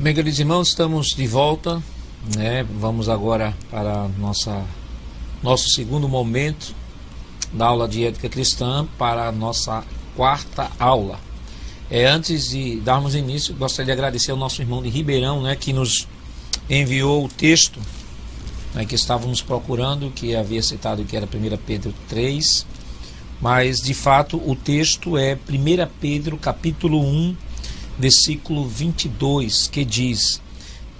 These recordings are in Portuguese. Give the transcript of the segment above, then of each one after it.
Bem, queridos irmãos, estamos de volta, Vamos agora para nosso segundo momento da aula de ética cristã, para a nossa quarta aula. Antes de darmos início, gostaria de agradecer ao nosso irmão de Ribeirão, que nos enviou o texto que estávamos procurando, que havia citado que era 1 Pedro 3, mas de fato o texto é 1 Pedro capítulo 1, versículo 22, que diz: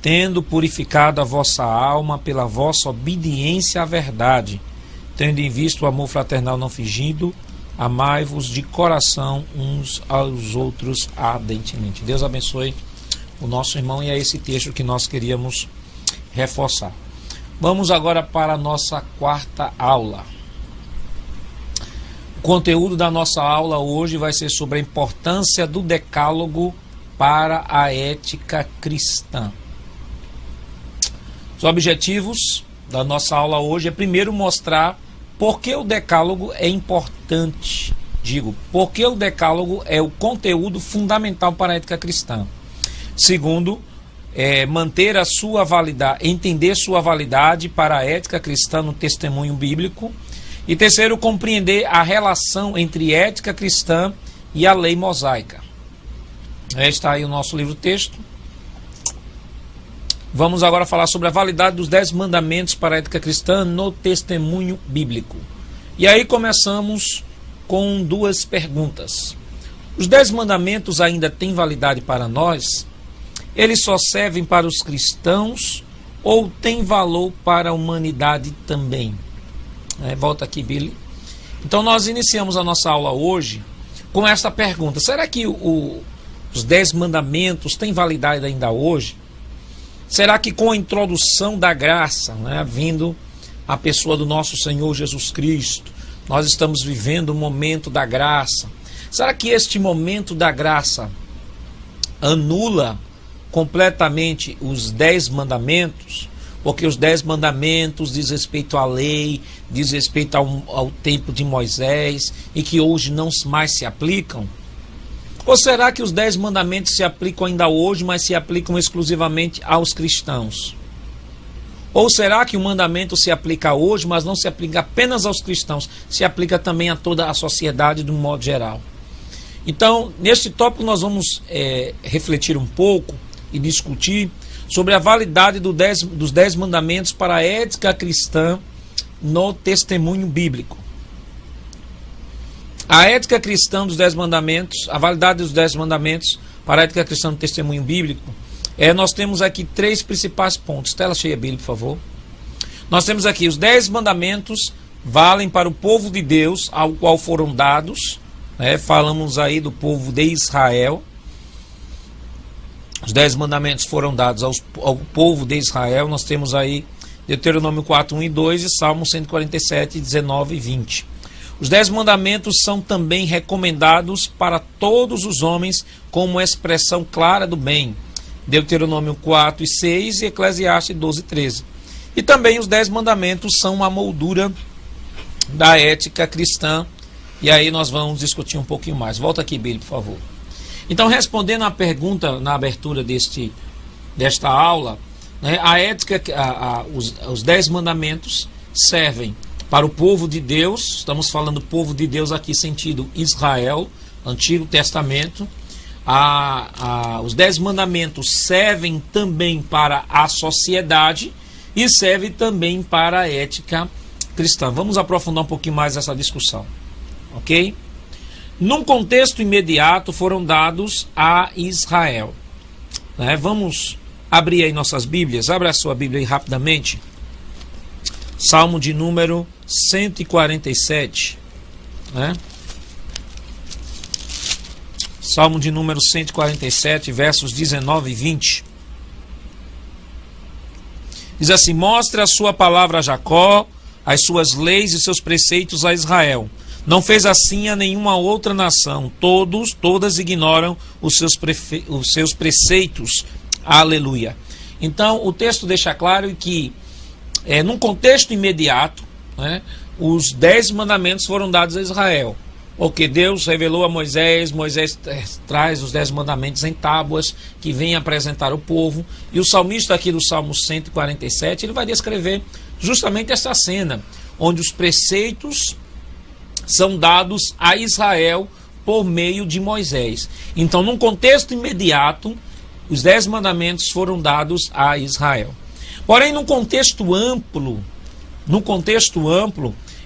tendo purificado a vossa alma pela vossa obediência à verdade, tendo em vista o amor fraternal não fingido, amai-vos de coração uns aos outros ardentemente. Deus abençoe o nosso irmão, e é esse texto que nós queríamos reforçar. Vamos agora para a nossa quarta aula. O conteúdo da nossa aula hoje vai ser sobre a importância do decálogo para a ética cristã. Os objetivos da nossa aula hoje é, primeiro, mostrar por que o decálogo é importante. Por que o decálogo é o conteúdo fundamental para a ética cristã. Segundo, manter a sua validade, entender sua validade para a ética cristã no testemunho bíblico. E terceiro, compreender a relação entre ética cristã e a lei mosaica. Está aí o nosso livro-texto. Vamos agora falar sobre a validade dos 10 mandamentos para a ética cristã no testemunho bíblico. E aí começamos com duas perguntas. Os 10 mandamentos ainda têm validade para nós? Eles só servem para os cristãos ou têm valor para a humanidade também? Volta aqui, Billy. Então nós iniciamos a nossa aula hoje com esta pergunta: será que os 10 mandamentos têm validade ainda hoje? Será que com a introdução da graça, vindo a pessoa do nosso Senhor Jesus Cristo, nós estamos vivendo o momento da graça? Será que este momento da graça anula completamente os 10 mandamentos? Porque os 10 mandamentos diz respeito à lei, diz respeito ao tempo de Moisés, e que hoje não mais se aplicam? Ou será que os 10 mandamentos se aplicam ainda hoje, mas se aplicam exclusivamente aos cristãos? Ou será que o mandamento se aplica hoje, mas não se aplica apenas aos cristãos, se aplica também a toda a sociedade de um modo geral? Então, neste tópico nós vamos refletir um pouco e discutir sobre a validade dos 10 mandamentos para a ética cristã no testemunho bíblico. A ética cristã dos 10 mandamentos, a validade dos 10 mandamentos para a ética cristã no testemunho bíblico, nós temos aqui 3 principais pontos. Tela cheia, Billy, por favor. Nós temos aqui: os 10 mandamentos valem para o povo de Deus, ao qual foram dados. Falamos aí do povo de Israel. Os 10 mandamentos foram dados ao povo de Israel. Nós temos aí Deuteronômio 4, 1 e 2 e Salmo 147, 19 e 20. Os 10 mandamentos são também recomendados para todos os homens como expressão clara do bem. Deuteronômio 4 e 6 e Eclesiastes 12 e 13. E também os 10 mandamentos são a moldura da ética cristã. E aí nós vamos discutir um pouquinho mais. Volta aqui, Billy, por favor. Então, respondendo à pergunta na abertura desta aula, a ética, os 10 mandamentos servem para o povo de Deus. Estamos falando do povo de Deus aqui sentido Israel, Antigo Testamento. Os 10 mandamentos servem também para a sociedade e servem também para a ética cristã. Vamos aprofundar um pouquinho mais essa discussão, ok? Num contexto imediato foram dados a Israel. Vamos abrir aí nossas Bíblias. Abra a sua Bíblia aí rapidamente. Salmo de número 147. Salmo de número 147, versos 19 e 20. Diz assim: mostre a sua palavra a Jacó, as suas leis e seus preceitos a Israel. Não fez assim a nenhuma outra nação. Todas ignoram os seus preceitos. Aleluia. Então, o texto deixa claro que, num contexto imediato, os 10 mandamentos foram dados a Israel. Porque Deus revelou a Moisés, Moisés traz os 10 mandamentos em tábuas, que vem apresentar o povo, e o salmista aqui do Salmo 147, ele vai descrever justamente essa cena, onde os preceitos são dados a Israel por meio de Moisés. Então, num contexto imediato, os 10 mandamentos foram dados a Israel. Porém, num contexto amplo,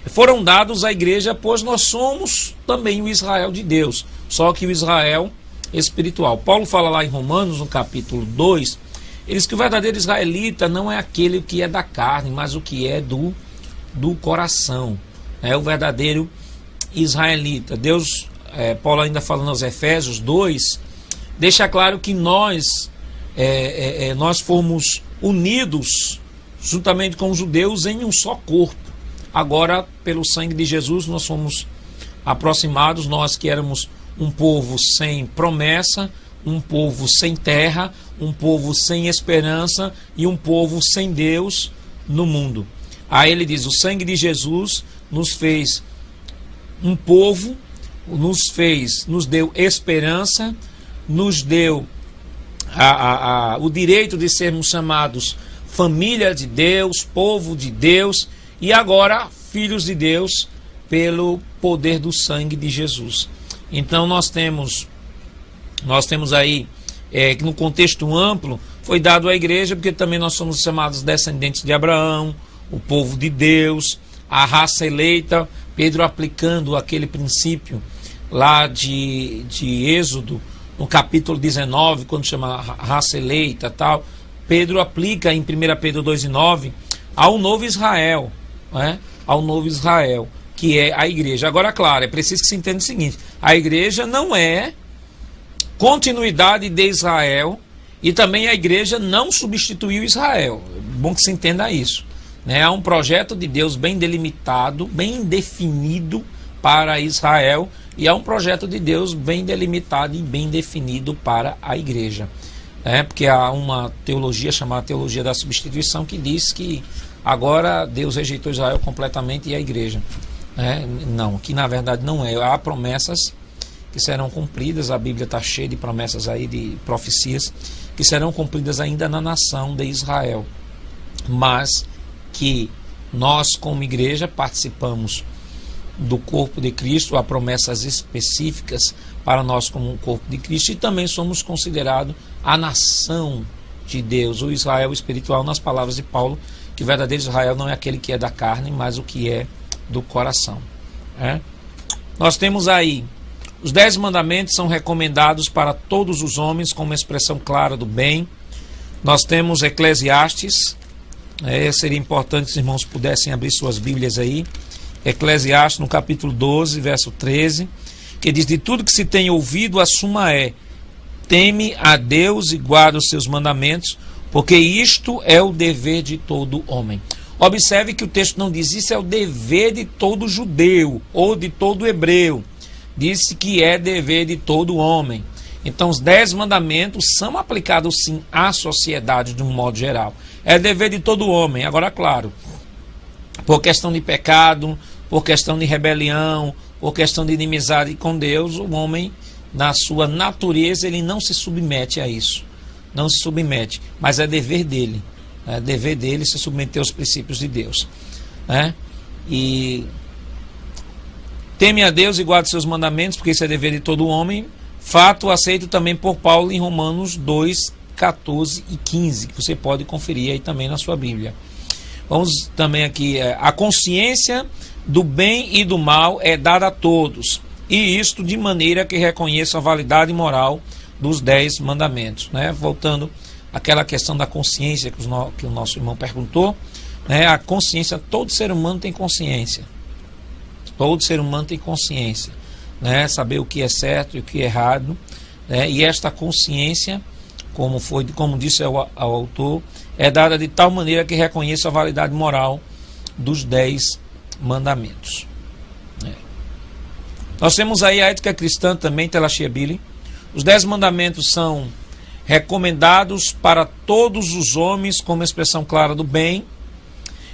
foram dados à igreja, pois nós somos também o Israel de Deus, só que o Israel espiritual. Paulo fala lá em Romanos, no capítulo 2, ele diz que o verdadeiro israelita não é aquele que é da carne, mas o que é do coração. É o verdadeiro israelita. Paulo ainda falando aos Efésios 2, deixa claro que nós fomos unidos juntamente com os judeus em um só corpo. Agora, pelo sangue de Jesus, nós fomos aproximados, nós que éramos um povo sem promessa, um povo sem terra, um povo sem esperança e um povo sem Deus no mundo. Aí ele diz, o sangue de Jesus nos fez um povo, nos deu esperança, nos deu o direito de sermos chamados família de Deus, povo de Deus, e agora filhos de Deus pelo poder do sangue de Jesus. Então nós temos aí, no contexto amplo, foi dado à igreja, porque também nós somos chamados descendentes de Abraão, o povo de Deus, a raça eleita. Pedro aplicando aquele princípio lá de Êxodo, no capítulo 19, quando chama raça eleita tal, Pedro aplica em 1 Pedro 2,9 ao novo Israel, ao novo Israel, que é a igreja. Agora, claro, é preciso que se entenda o seguinte, a igreja não é continuidade de Israel, e também a igreja não substituiu Israel. É bom que se entenda isso. Há um projeto de Deus bem delimitado, bem definido para Israel, e há um projeto de Deus bem delimitado e bem definido para a igreja. Porque há uma teologia chamada teologia da substituição, que diz que agora Deus rejeitou Israel completamente e a igreja. Não, que na verdade não é. Há promessas que serão cumpridas, a Bíblia está cheia de promessas aí, de profecias, que serão cumpridas ainda na nação de Israel. Mas que nós, como igreja, participamos do corpo de Cristo, há promessas específicas para nós como um corpo de Cristo, e também somos considerados a nação de Deus, o Israel espiritual, nas palavras de Paulo, que o verdadeiro Israel não é aquele que é da carne, mas o que é do coração. Nós temos aí, os 10 mandamentos são recomendados para todos os homens, como expressão clara do bem. Nós temos Eclesiastes, seria importante que os irmãos pudessem abrir suas Bíblias aí, Eclesiastes no capítulo 12, verso 13, que diz, de tudo que se tem ouvido, a suma é, teme a Deus e guarda os seus mandamentos, porque isto é o dever de todo homem. Observe que o texto não diz isso é o dever de todo judeu ou de todo hebreu. Diz que é dever de todo homem. Então os 10 mandamentos são aplicados sim à sociedade de um modo geral. É dever de todo homem. Agora, claro, por questão de pecado, por questão de rebelião, por questão de inimizade com Deus, o homem, na sua natureza, ele não se submete a isso. Não se submete, mas é dever dele. É dever dele se submeter aos princípios de Deus. E teme a Deus e guarde seus mandamentos, porque isso é dever de todo homem. Fato aceito também por Paulo em Romanos 2, 14 e 15, que você pode conferir aí também na sua Bíblia. Vamos também aqui, a consciência do bem e do mal é dada a todos, e isto de maneira que reconheça a validade moral dos 10 mandamentos. Voltando àquela questão da consciência que o nosso irmão perguntou, a consciência, todo ser humano tem consciência. Todo ser humano tem consciência. Saber o que é certo e o que é errado. E esta consciência, como disse o autor, é dada de tal maneira que reconheça a validade moral dos 10 mandamentos. Nós temos aí a ética cristã também, Telachia Billy. Os 10 mandamentos são recomendados para todos os homens como expressão clara do bem.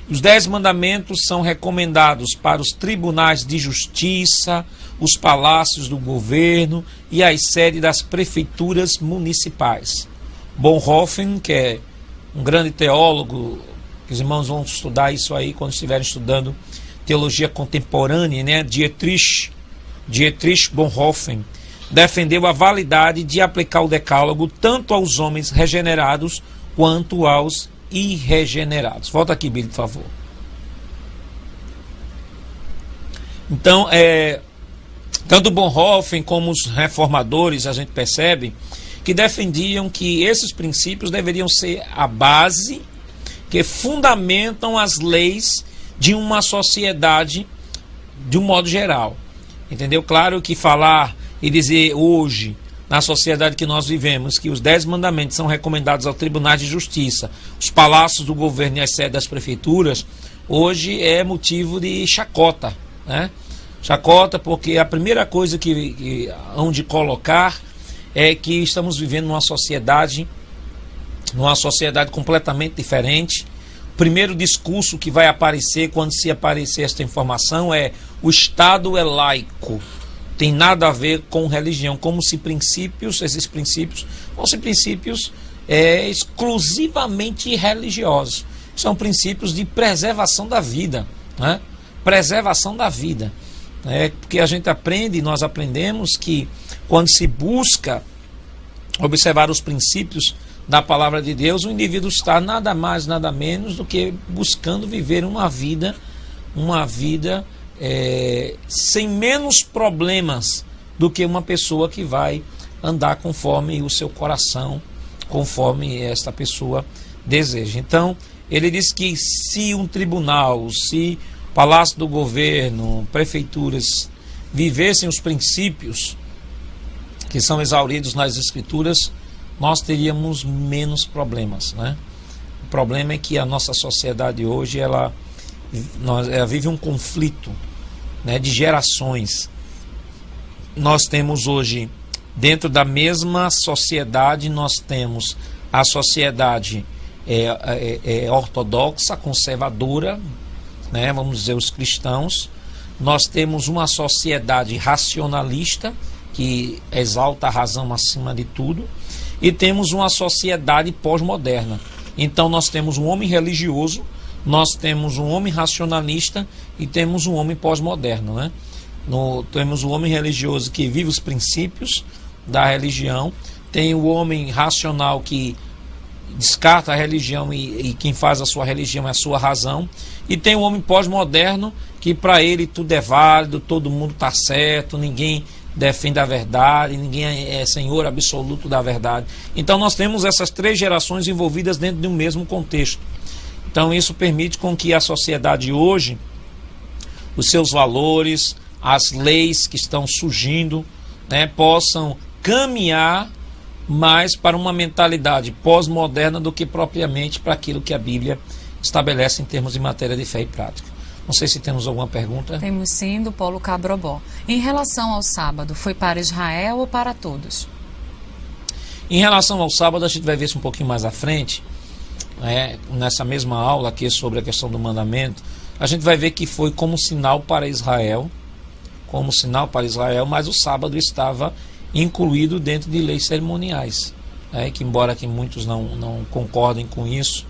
Os 10 mandamentos são recomendados para os tribunais de justiça, os palácios do governo e as sedes das prefeituras municipais. Bonhoeffer, que é um grande teólogo, os irmãos vão estudar isso aí quando estiverem estudando teologia contemporânea, né? Dietrich Bonhoeffer defendeu a validade de aplicar o decálogo tanto aos homens regenerados quanto aos irregenerados. Volta aqui, Billy, por favor. Então, tanto Bonhoeffer como os reformadores, a gente percebe que defendiam que esses princípios deveriam ser a base que fundamentam as leis de uma sociedade de um modo geral. Entendeu? Claro que falar e dizer hoje, na sociedade que nós vivemos, que os 10 mandamentos são recomendados aos tribunais de justiça, os palácios do governo e as sedes das prefeituras, hoje é motivo de chacota, né? Chacota porque a primeira coisa que hão de colocar é que estamos vivendo numa sociedade completamente diferente. O primeiro discurso que vai aparecer quando se aparecer esta informação é: o Estado é laico, tem nada a ver com religião, como se esses princípios fossem princípios exclusivamente religiosos. São princípios de preservação da vida, né? Preservação da vida. Porque a gente aprende, nós aprendemos que quando se busca observar os princípios da palavra de Deus, o indivíduo está nada mais, nada menos do que buscando viver uma vida sem menos problemas do que uma pessoa que vai andar conforme o seu coração, conforme esta pessoa deseja. Então, ele diz que se um tribunal, se Palácio do Governo, prefeituras vivessem os princípios que são exauridos nas Escrituras, nós teríamos menos problemas, né? O problema é que a nossa sociedade hoje ela vive um conflito, né, de gerações. Nós temos hoje, dentro da mesma sociedade, nós temos a sociedade ortodoxa, conservadora, né, vamos dizer, os cristãos. Nós temos uma sociedade racionalista, que exalta a razão acima de tudo, e temos uma sociedade pós-moderna. Então nós temos um homem religioso, nós temos um homem racionalista e temos um homem pós-moderno, né? Temos o homem religioso que vive os princípios da religião, tem o homem racional que descarta a religião e quem faz a sua religião é a sua razão, e tem o homem pós-moderno que para ele tudo é válido, todo mundo está certo, ninguém defende a verdade, ninguém é senhor absoluto da verdade. Então nós temos essas 3 gerações envolvidas dentro de um mesmo contexto. Então isso permite com que a sociedade hoje, os seus valores, as leis que estão surgindo, né, possam caminhar mais para uma mentalidade pós-moderna do que propriamente para aquilo que a Bíblia estabelece em termos de matéria de fé e prática. Não sei se temos alguma pergunta. Temos sim, do Paulo Cabrobó. Em relação ao sábado, foi para Israel ou para todos? Em relação ao sábado, a gente vai ver isso um pouquinho mais à frente, nessa mesma aula aqui sobre a questão do mandamento. A gente vai ver que foi como sinal para Israel, mas o sábado estava incluído dentro de leis cerimoniais, que embora que muitos não concordem com isso,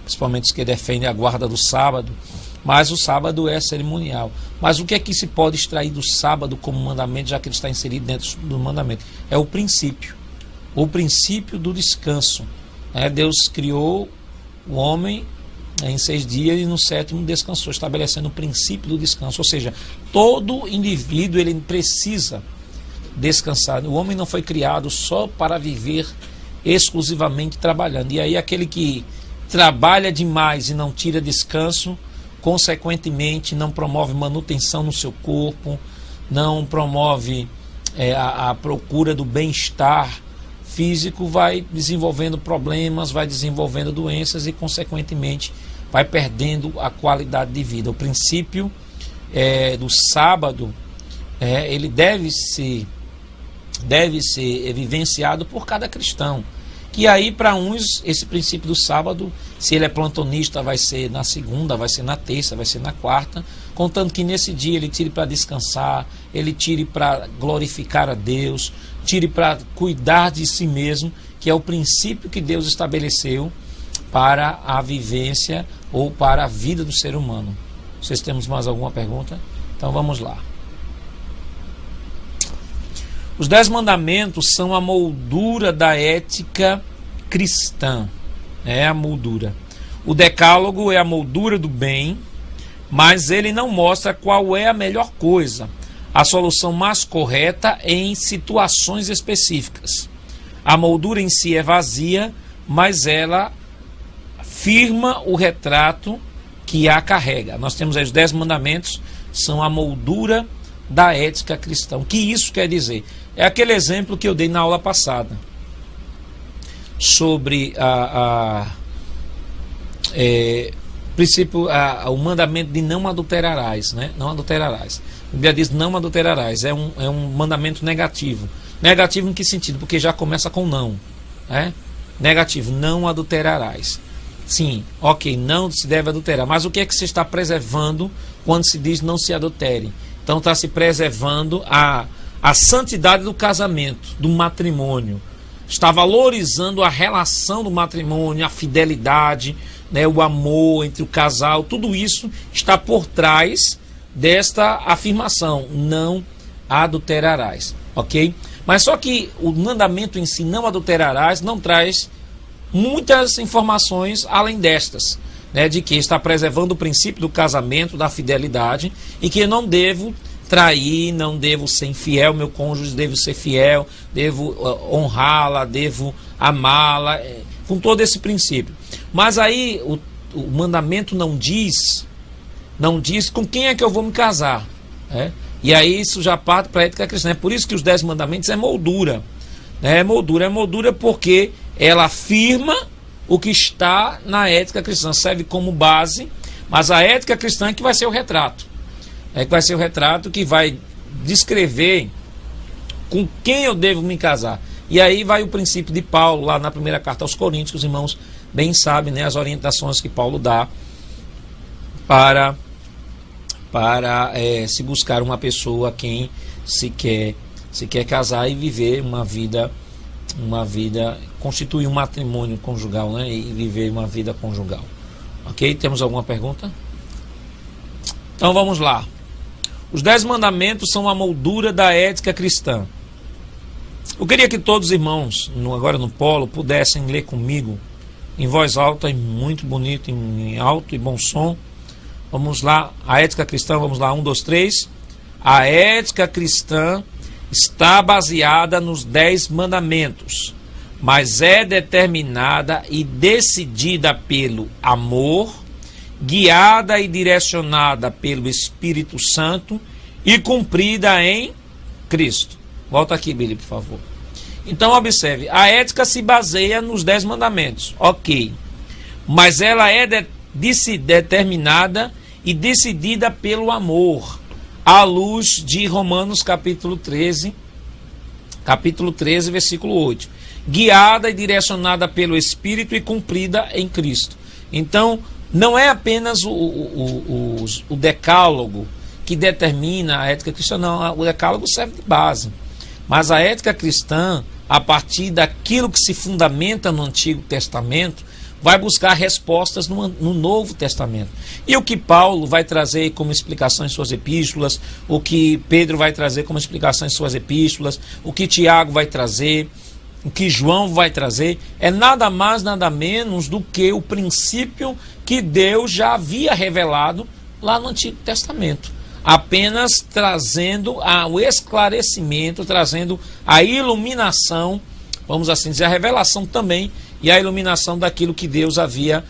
principalmente os que defendem a guarda do sábado, mas o sábado é cerimonial. Mas o que é que se pode extrair do sábado como mandamento, já que ele está inserido dentro do mandamento? É o princípio do descanso. Deus criou o homem em 6 dias e no 7º descansou, estabelecendo o princípio do descanso. Ou seja, todo indivíduo ele precisa descansar. O homem não foi criado só para viver exclusivamente trabalhando. E aí aquele que trabalha demais e não tira descanso, consequentemente não promove manutenção no seu corpo, não promove a procura do bem-estar físico, vai desenvolvendo problemas, vai desenvolvendo doenças e consequentemente vai perdendo a qualidade de vida. O princípio do sábado ele deve ser vivenciado por cada cristão Que aí para uns esse princípio do sábado, se ele é plantonista, vai ser na segunda, vai ser na terça, vai ser na quarta, contando que nesse dia ele tire para descansar, ele tire para glorificar a Deus, tire para cuidar de si mesmo, que é o princípio que Deus estabeleceu para a vivência ou para a vida do ser humano. Vocês temos mais alguma pergunta? Então vamos lá. Os 10 mandamentos são a moldura da ética cristã. É a moldura. O decálogo é a moldura do bem, mas ele não mostra qual é a melhor coisa, a solução mais correta em situações específicas. A moldura em si é vazia, mas ela firma o retrato que a carrega. Nós temos aí os 10 mandamentos, são a moldura da ética cristã. O que isso quer dizer? É aquele exemplo que eu dei na aula passada sobre o mandamento de não adulterarás, né? Não adulterarás. A Bíblia diz não adulterarás. É um mandamento negativo. Negativo em que sentido? Porque já começa com não, né? Negativo, não adulterarás. Sim, ok, não se deve adulterar. Mas o que é que se está preservando quando se diz não se adultere? Então está se preservando a santidade do casamento, do matrimônio. Está valorizando a relação do matrimônio, a fidelidade, né, o amor entre o casal. Tudo isso está por trás desta afirmação, não adulterarás, ok? Mas só que o mandamento em si, não adulterarás, não traz muitas informações além destas, né, de que está preservando o princípio do casamento, da fidelidade, e que eu não devo trair, não devo ser infiel, meu cônjuge devo ser fiel, devo honrá-la, devo amá-la, com todo esse princípio. Mas aí o mandamento não diz com quem é que eu vou me casar, né? E aí isso já parte para a ética cristã. É por isso que os 10 mandamentos é moldura, né? É moldura porque ela afirma o que está na ética cristã, serve como base, mas a ética cristã é que vai ser o retrato. É que vai ser o retrato que vai descrever com quem eu devo me casar. E aí vai o princípio de Paulo, lá na primeira carta aos Coríntios, que os irmãos bem sabem, né, as orientações que Paulo dá para se buscar uma pessoa a quem se quer casar e viver uma vida, constituir um matrimônio conjugal, né, e viver uma vida conjugal. Ok? Temos alguma pergunta? Então vamos lá. Os 10 mandamentos são a moldura da ética cristã. Eu queria que todos os irmãos, agora no polo, pudessem ler comigo, em voz alta e muito bonito, em alto e bom som. Vamos lá, a ética cristã, vamos lá, 1, 2, 3. A ética cristã está baseada nos 10 mandamentos, mas é determinada e decidida pelo amor, guiada e direcionada pelo Espírito Santo e cumprida em Cristo. Volta aqui, Billy, por favor. Então, observe, a ética se baseia nos 10 mandamentos, ok, mas ela é determinada e decidida pelo amor, à luz de Romanos capítulo 13, versículo 8. Guiada e direcionada pelo Espírito e cumprida em Cristo. Então, não é apenas o decálogo que determina a ética cristã, não. O decálogo serve de base. Mas a ética cristã, a partir daquilo que se fundamenta no Antigo Testamento, vai buscar respostas no Novo Testamento. E o que Paulo vai trazer como explicação em suas epístolas, o que Pedro vai trazer como explicação em suas epístolas, o que Tiago vai trazer, o que João vai trazer, é nada mais, nada menos do que o princípio que Deus já havia revelado lá no Antigo Testamento. Apenas trazendo o esclarecimento, trazendo a iluminação, vamos assim dizer, a revelação também e a iluminação daquilo que Deus havia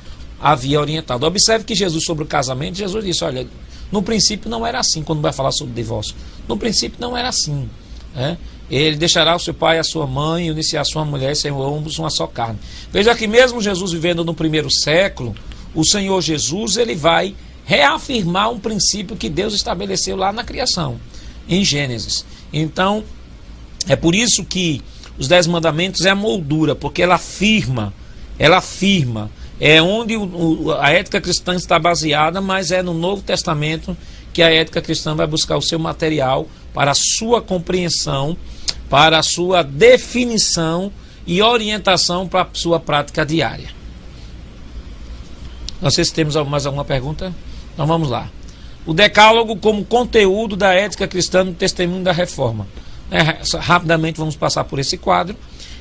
orientado. Observe que Jesus, sobre o casamento, Jesus disse, olha, no princípio não era assim, quando vai falar sobre o divórcio. No princípio não era assim, né? Ele deixará o seu pai e a sua mãe, e unir-se a sua mulher, e serão ambos uma só carne. Veja que mesmo Jesus vivendo no primeiro século, o Senhor Jesus, ele vai reafirmar um princípio que Deus estabeleceu lá na criação, em Gênesis. Então, é por isso que os 10 mandamentos é a moldura, porque ela afirma, é onde a ética cristã está baseada, mas é no Novo Testamento que a ética cristã vai buscar o seu material para a sua compreensão, para a sua definição e orientação para a sua prática diária. Não sei se temos mais alguma pergunta. Então vamos lá. O Decálogo como conteúdo da ética cristã no testemunho da Reforma. Rapidamente vamos passar por esse quadro,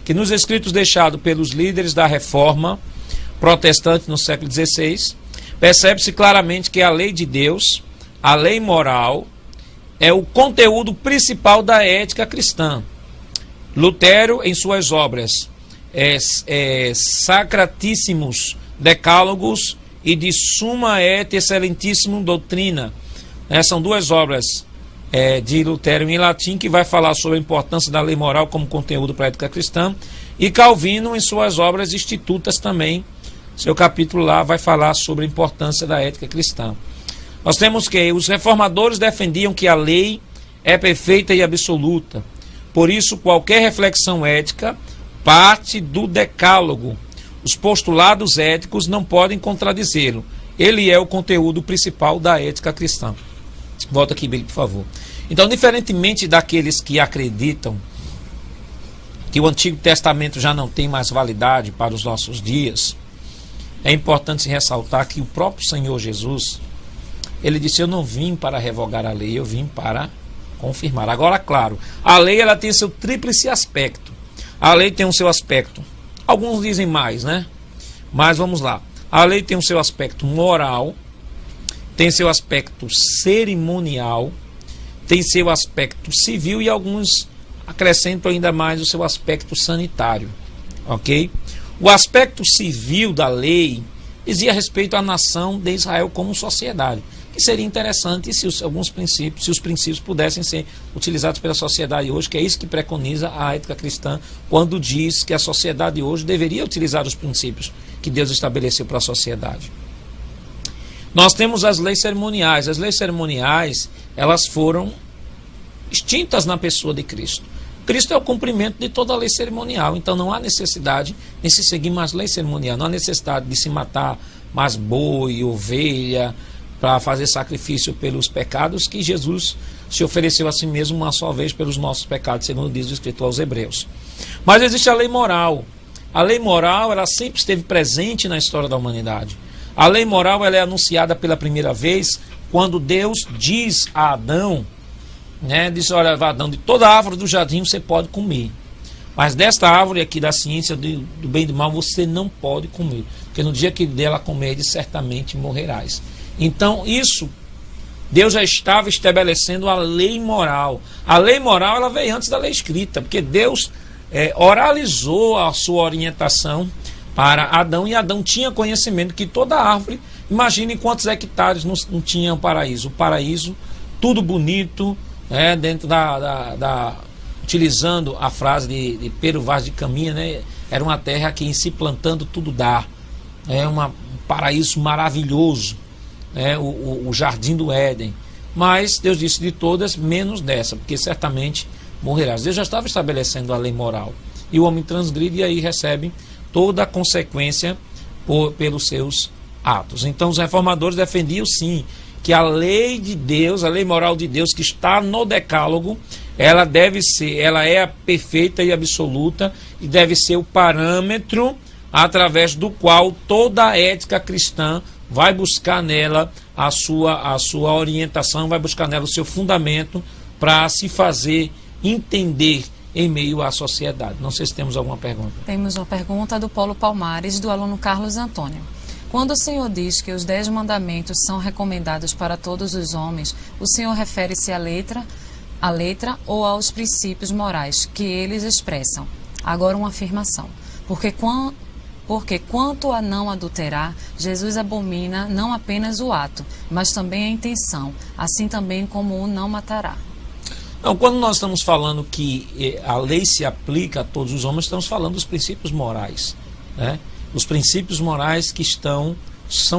que nos escritos deixados pelos líderes da Reforma protestante no século XVI, percebe-se claramente que a lei de Deus, a lei moral, é o conteúdo principal da ética cristã. Lutero, em suas obras Sacratissimos Decálogos e de Summa et Excelentissimum Doutrina, são duas obras de Lutero em latim, que vai falar sobre a importância da lei moral como conteúdo para a ética cristã, e Calvino, em suas obras Institutas também, seu capítulo lá vai falar sobre a importância da ética cristã. Nós temos que os reformadores defendiam que a lei é perfeita e absoluta. Por isso, qualquer reflexão ética parte do Decálogo. Os postulados éticos não podem contradizê-lo. Ele é o conteúdo principal da ética cristã. Volta aqui, Billy, por favor. Então, diferentemente daqueles que acreditam que o Antigo Testamento já não tem mais validade para os nossos dias, é importante ressaltar que o próprio Senhor Jesus, ele disse: eu não vim para revogar a lei, eu vim para confirmar. Agora, claro, a lei ela tem seu tríplice aspecto. A lei tem o seu aspecto, alguns dizem mais, né? Mas vamos lá. A lei tem o seu aspecto moral, tem seu aspecto cerimonial, tem seu aspecto civil e alguns acrescentam ainda mais o seu aspecto sanitário, ok? O aspecto civil da lei dizia respeito à nação de Israel como sociedade, que seria interessante se os princípios pudessem ser utilizados pela sociedade hoje, que é isso que preconiza a ética cristã, quando diz que a sociedade hoje deveria utilizar os princípios que Deus estabeleceu para a sociedade. Nós temos as leis cerimoniais. As leis cerimoniais, elas foram extintas na pessoa de Cristo. Cristo é o cumprimento de toda a lei cerimonial, então não há necessidade de se seguir mais lei cerimonial, não há necessidade de se matar mais boi, ovelha, para fazer sacrifício pelos pecados, que Jesus se ofereceu a si mesmo uma só vez pelos nossos pecados, segundo diz o escritor aos Hebreus. Mas existe a lei moral. A lei moral, ela sempre esteve presente na história da humanidade. A lei moral, ela é anunciada pela primeira vez quando Deus diz a Adão, diz: olha, Adão, de toda árvore do jardim você pode comer, mas desta árvore aqui da ciência do bem e do mal você não pode comer, porque no dia que dela comerdes certamente morrerás. Então isso, Deus já estava estabelecendo a lei moral. A lei moral, ela veio antes da lei escrita, porque Deus oralizou a sua orientação para Adão, e Adão tinha conhecimento que toda árvore, imagine quantos hectares não tinha o paraíso. O paraíso, tudo bonito, dentro utilizando a frase de Pedro Vaz de Caminha, era uma terra que em se plantando tudo dá. Um paraíso maravilhoso, o jardim do Éden. Mas Deus disse: de todas, menos dessa, porque certamente morrerás. Deus já estava estabelecendo a lei moral, e o homem transgride, e aí recebe toda a consequência pelos seus atos. Então os reformadores defendiam sim que a lei de Deus, a lei moral de Deus que está no Decálogo, ela é a perfeita e absoluta, e deve ser o parâmetro através do qual toda a ética cristã vai buscar nela a sua orientação, vai buscar nela o seu fundamento para se fazer entender em meio à sociedade. Não sei se temos alguma pergunta. Temos uma pergunta do Paulo Palmares, do aluno Carlos Antônio. Quando o Senhor diz que os 10 mandamentos são recomendados para todos os homens, o Senhor refere-se à letra ou aos princípios morais que eles expressam? Agora uma afirmação. Porque quanto a não adulterar, Jesus abomina não apenas o ato, mas também a intenção, assim também como o não matará. Não, quando nós estamos falando que a lei se aplica a todos os homens, estamos falando dos princípios morais, Os princípios morais que estão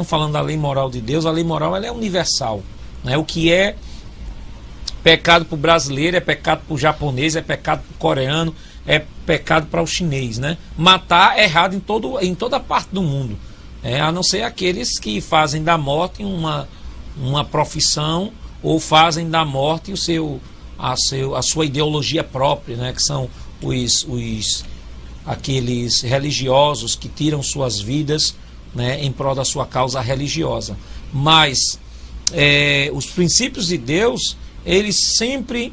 falando da lei moral de Deus. A lei moral, ela é universal, O que é pecado para o brasileiro, é pecado para o japonês, é pecado para o coreano, é pecado para o chinês, né? Matar é errado em toda parte do mundo, a não ser aqueles que fazem da morte uma profissão, ou fazem da morte a sua ideologia própria, né? Que são aqueles religiosos que tiram suas vidas, né, em prol da sua causa religiosa. Mas os princípios de Deus, eles sempre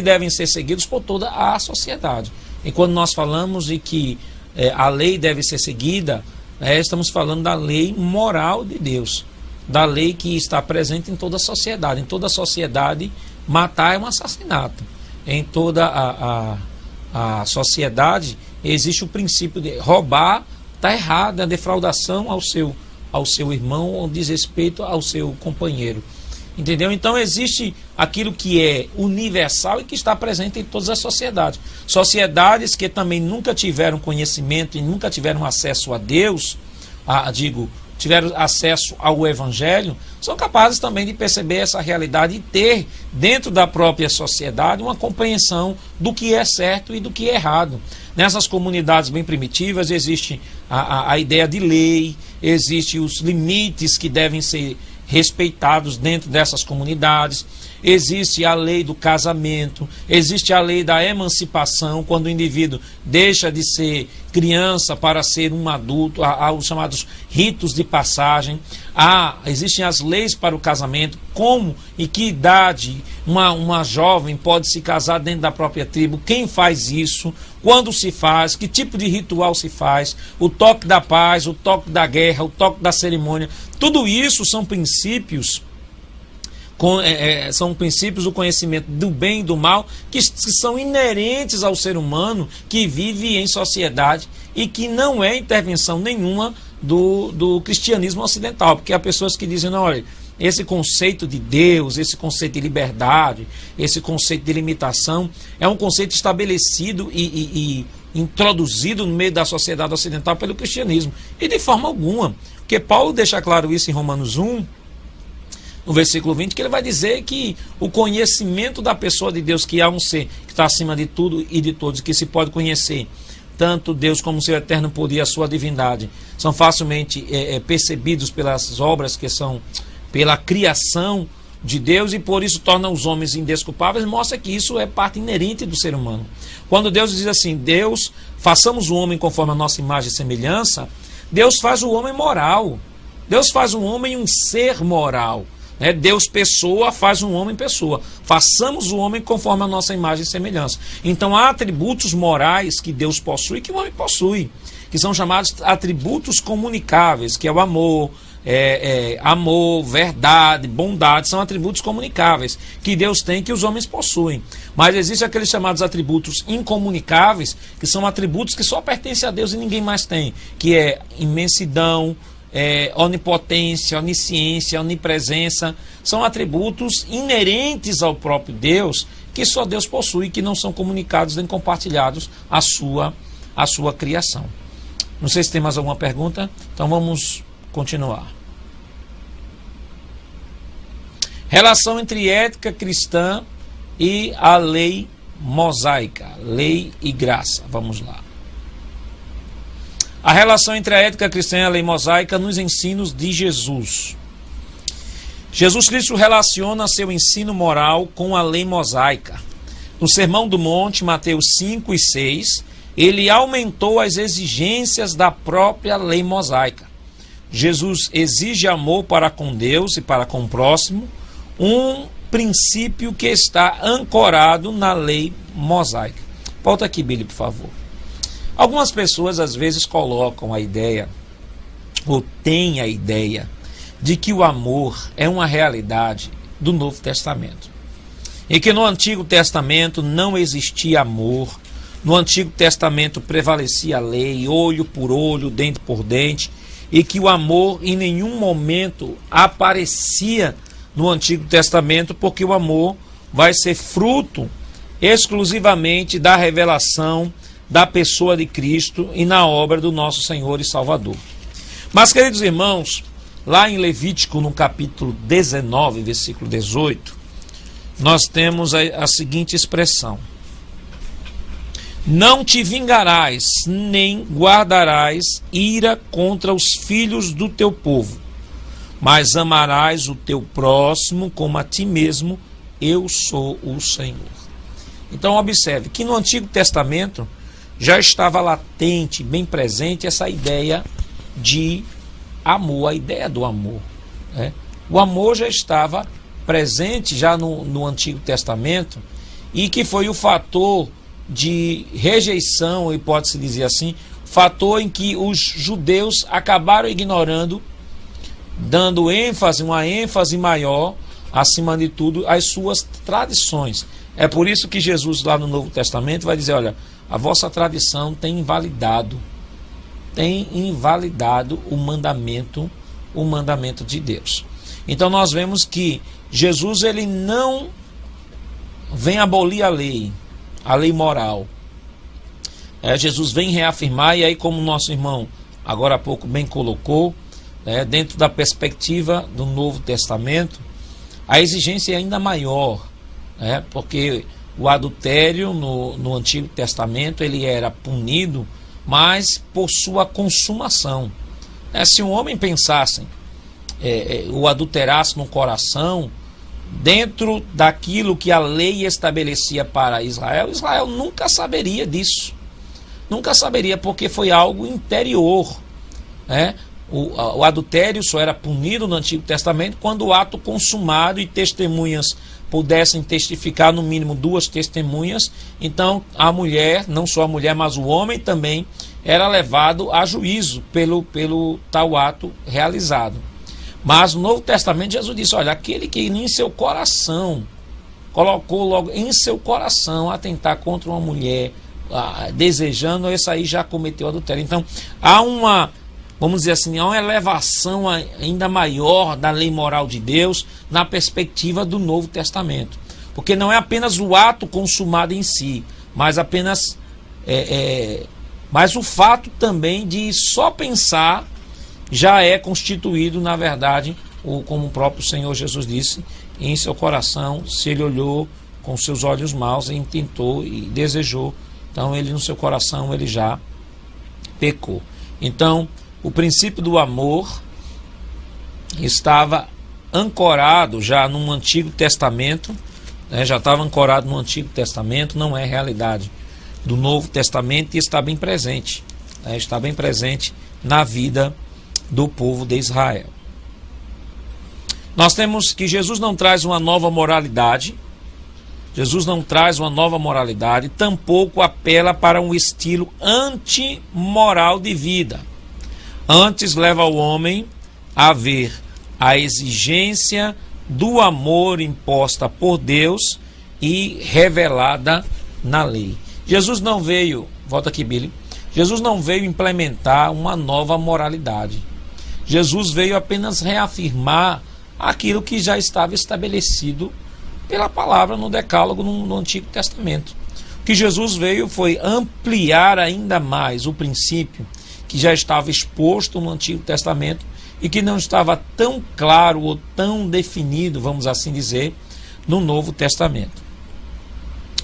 devem ser seguidos por toda a sociedade. E quando nós falamos de que a lei deve ser seguida, estamos falando da lei moral de Deus, da lei que está presente em toda a sociedade. Em toda a sociedade, matar é um assassinato. Em toda a sociedade existe o princípio de roubar, está errado, a defraudação ao seu irmão, ou desrespeito ao seu companheiro. Entendeu? Então existe aquilo que é universal e que está presente em todas as sociedades. Sociedades que também nunca tiveram conhecimento e nunca tiveram acesso a Deus, tiveram acesso ao Evangelho, são capazes também de perceber essa realidade e ter dentro da própria sociedade uma compreensão do que é certo e do que é errado. Nessas comunidades bem primitivas existe a ideia de lei, existem os limites que devem ser respeitados dentro dessas comunidades, existe a lei do casamento, existe a lei da emancipação, quando o indivíduo deixa de ser criança para ser um adulto, há os chamados ritos de passagem, existem as leis para o casamento, como e que idade uma jovem pode se casar dentro da própria tribo, quem faz isso, quando se faz, que tipo de ritual se faz, o toque da paz, o toque da guerra, o toque da cerimônia, tudo isso são princípios do conhecimento do bem e do mal que são inerentes ao ser humano que vive em sociedade e que não é intervenção nenhuma do cristianismo ocidental, porque há pessoas que dizem, não, olha, esse conceito de Deus, esse conceito de liberdade, esse conceito de limitação é um conceito estabelecido e introduzido no meio da sociedade ocidental pelo cristianismo, e de forma alguma, porque Paulo deixa claro isso em Romanos 1, no versículo 20, que ele vai dizer que o conhecimento da pessoa de Deus, que há um ser que está acima de tudo e de todos, que se pode conhecer tanto Deus como o seu eterno poder e a sua divindade, são facilmente percebidos pelas obras que são pela criação de Deus, e por isso torna os homens indesculpáveis, mostra que isso é parte inerente do ser humano. Quando Deus diz assim, Deus, façamos o homem conforme a nossa imagem e semelhança, Deus faz o homem moral, Deus faz um homem um ser moral. Deus pessoa faz um homem pessoa. Façamos o homem conforme a nossa imagem e semelhança. Então há atributos morais que Deus possui e que o homem possui, que são chamados atributos comunicáveis, que é o amor, amor, verdade, bondade, são atributos comunicáveis que Deus tem, que os homens possuem. Mas existem aqueles chamados atributos incomunicáveis, que são atributos que só pertencem a Deus e ninguém mais tem, que é imensidão, onipotência, onisciência, onipresença, são atributos inerentes ao próprio Deus, que só Deus possui, que não são comunicados nem compartilhados à sua criação. Não sei se tem mais alguma pergunta, então vamos continuar. Relação entre ética cristã e a lei mosaica, lei e graça. Vamos lá. A relação entre a ética cristã e a lei mosaica nos ensinos de Jesus. Jesus Cristo relaciona seu ensino moral com a lei mosaica. No Sermão do Monte, Mateus 5 e 6, ele aumentou as exigências da própria lei mosaica. Jesus exige amor para com Deus e para com o próximo, um princípio que está ancorado na lei mosaica. Volta aqui, Billy, por favor. Algumas pessoas às vezes colocam a ideia, ou têm a ideia, de que o amor é uma realidade do Novo Testamento. E que no Antigo Testamento não existia amor, no Antigo Testamento prevalecia a lei, olho por olho, dente por dente, e que o amor em nenhum momento aparecia no Antigo Testamento, porque o amor vai ser fruto exclusivamente da revelação da pessoa de Cristo e na obra do nosso Senhor e Salvador. Mas, queridos irmãos, lá em Levítico, no capítulo 19, versículo 18, nós temos a seguinte expressão: não te vingarás, nem guardarás ira contra os filhos do teu povo, mas amarás o teu próximo como a ti mesmo, eu sou o Senhor. Então observe que no Antigo Testamento já estava latente, bem presente, essa ideia de amor, a ideia do amor, né? O amor já estava presente já no Antigo Testamento, e que foi o fator de rejeição, e pode-se dizer assim, fator em que os judeus acabaram ignorando, dando uma ênfase maior, acima de tudo, às suas tradições. É por isso que Jesus, lá no Novo Testamento, vai dizer: olha, a vossa tradição tem invalidado o mandamento de Deus. Então nós vemos que Jesus, ele não vem abolir a lei moral. Jesus vem reafirmar, e aí, como o nosso irmão agora há pouco bem colocou, dentro da perspectiva do Novo Testamento, a exigência é ainda maior, porque o adultério no Antigo Testamento ele era punido, mas por sua consumação. Se um homem pensasse, o adulterasse no coração, dentro daquilo que a lei estabelecia para Israel, Israel nunca saberia disso. Nunca saberia, porque foi algo interior. O adultério só era punido no Antigo Testamento quando o ato consumado e testemunhas pudessem testificar, no mínimo 2 testemunhas. Então a mulher, não só a mulher, mas o homem também, era levado a juízo pelo tal ato realizado. Mas no Novo Testamento Jesus disse: olha, aquele que em seu coração colocou logo em seu coração atentar contra uma mulher, desejando, esse aí já cometeu adultério. Então há uma, vamos dizer assim, há uma elevação ainda maior da lei moral de Deus na perspectiva do Novo Testamento, porque não é apenas o ato consumado em si, mas apenas mas o fato também de só pensar já é constituído, na verdade, como o próprio Senhor Jesus disse, em seu coração, se ele olhou com seus olhos maus e intentou e desejou, então ele no seu coração ele já pecou. Então o princípio do amor estava ancorado já no Antigo Testamento, já estava ancorado no Antigo Testamento, não é realidade do Novo Testamento, e está bem presente, está bem presente na vida do povo de Israel. Nós temos que Jesus não traz uma nova moralidade, tampouco apela para um estilo antimoral de vida. Antes leva o homem a ver a exigência do amor imposta por Deus e revelada na lei. Jesus não veio, volta aqui, Billy, Jesus não veio implementar uma nova moralidade. Jesus veio apenas reafirmar aquilo que já estava estabelecido pela palavra no Decálogo no Antigo Testamento. O que Jesus veio foi ampliar ainda mais o princípio que já estava exposto no Antigo Testamento e que não estava tão claro ou tão definido, vamos assim dizer, no Novo Testamento.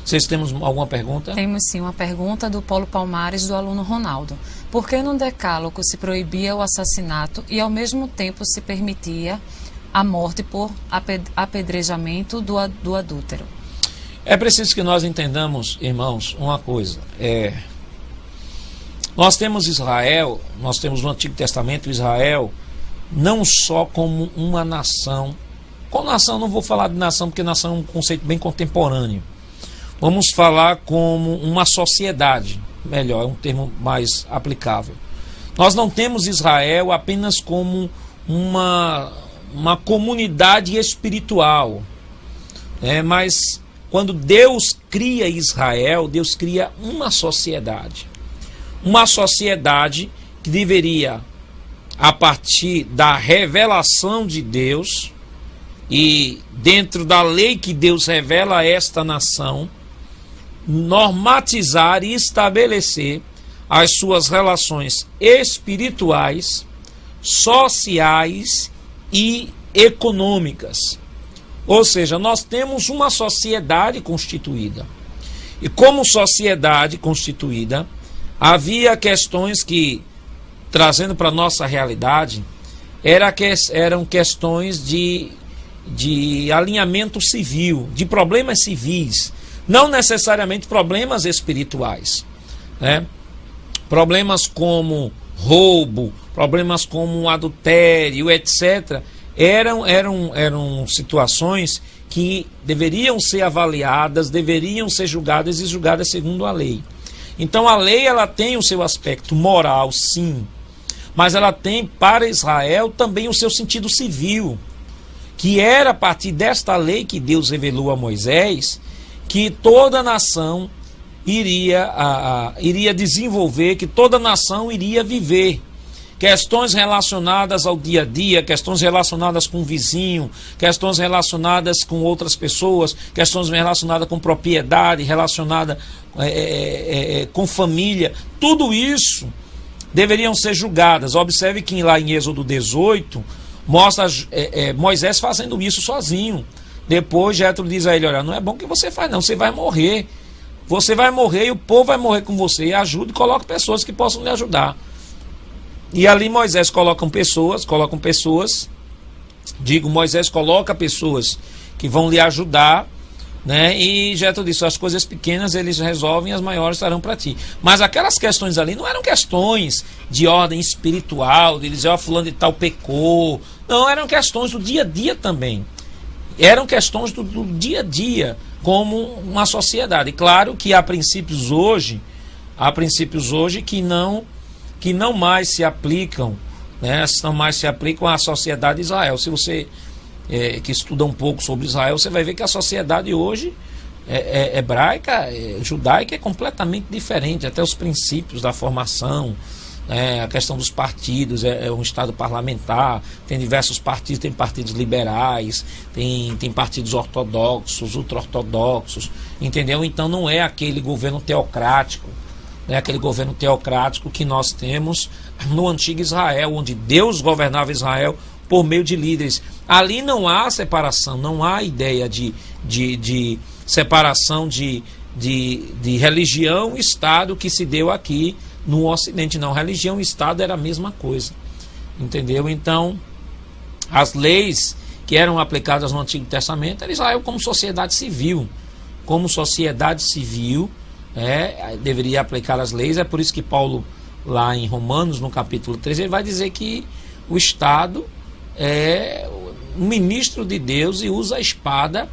Vocês temos alguma pergunta? Temos sim, uma pergunta do Paulo Palmares, do aluno Ronaldo. Por que no Decálogo se proibia o assassinato e ao mesmo tempo se permitia a morte por apedrejamento do adúltero? É preciso que nós entendamos, irmãos, uma coisa. Nós temos Israel, nós temos no Antigo Testamento Israel, não só como uma nação. Com nação, não vou falar de nação, porque nação é um conceito bem contemporâneo. Vamos falar como uma sociedade, melhor, é um termo mais aplicável. Nós não temos Israel apenas como uma comunidade espiritual, mas quando Deus cria Israel, Deus cria uma sociedade que deveria, a partir da revelação de Deus e dentro da lei que Deus revela a esta nação, normatizar e estabelecer as suas relações espirituais, sociais e econômicas. Ou seja, nós temos uma sociedade constituída. E como sociedade constituída, havia questões que, trazendo para a nossa realidade, eram questões de alinhamento civil, de problemas civis, não necessariamente problemas espirituais, né? Problemas como roubo, problemas como adultério, etc., eram situações que deveriam ser avaliadas, deveriam ser julgadas e julgadas segundo a lei. Então a lei, ela tem o seu aspecto moral, sim, mas ela tem para Israel também o seu sentido civil, que era a partir desta lei que Deus revelou a Moisés, que toda nação iria desenvolver, que toda nação iria viver. Questões relacionadas ao dia a dia, questões relacionadas com o vizinho, questões relacionadas com outras pessoas, questões relacionadas com propriedade, relacionadas com família, tudo isso deveriam ser julgadas. Observe que lá em Êxodo 18, mostra Moisés fazendo isso sozinho. Depois Jétro diz a ele: olha, não é bom que você faz não, você vai morrer. Você vai morrer e o povo vai morrer com você. E ajude e coloque pessoas que possam lhe ajudar. E ali Moisés coloca pessoas, Moisés coloca pessoas que vão lhe ajudar, né? E Jétro disse: as coisas pequenas eles resolvem, as maiores estarão para ti. Mas aquelas questões ali não eram questões de ordem espiritual, de dizer: ó, fulano de tal pecou. Não, eram questões do dia a dia também. Eram questões do dia a dia, como uma sociedade. E claro que há princípios hoje que não mais se aplicam, né? Não mais se aplicam à sociedade de Israel. Se você que estuda um pouco sobre Israel, você vai ver que a sociedade hoje hebraica, judaica, é completamente diferente. Até os princípios da formação, a questão dos partidos, é um estado parlamentar, tem diversos partidos, tem partidos liberais, tem partidos ortodoxos, ultra-ortodoxos, entendeu? Então não é aquele governo teocrático, aquele governo teocrático que nós temos no antigo Israel, onde Deus governava Israel por meio de líderes. Ali não há separação, não há ideia de separação de religião e Estado que se deu aqui no Ocidente. Não, religião e Estado era a mesma coisa, entendeu? Então, as leis que eram aplicadas no Antigo Testamento era Israel como sociedade civil, deveria aplicar as leis. É por isso que Paulo, lá em Romanos, no capítulo 13, ele vai dizer que o Estado é um ministro de Deus e usa a espada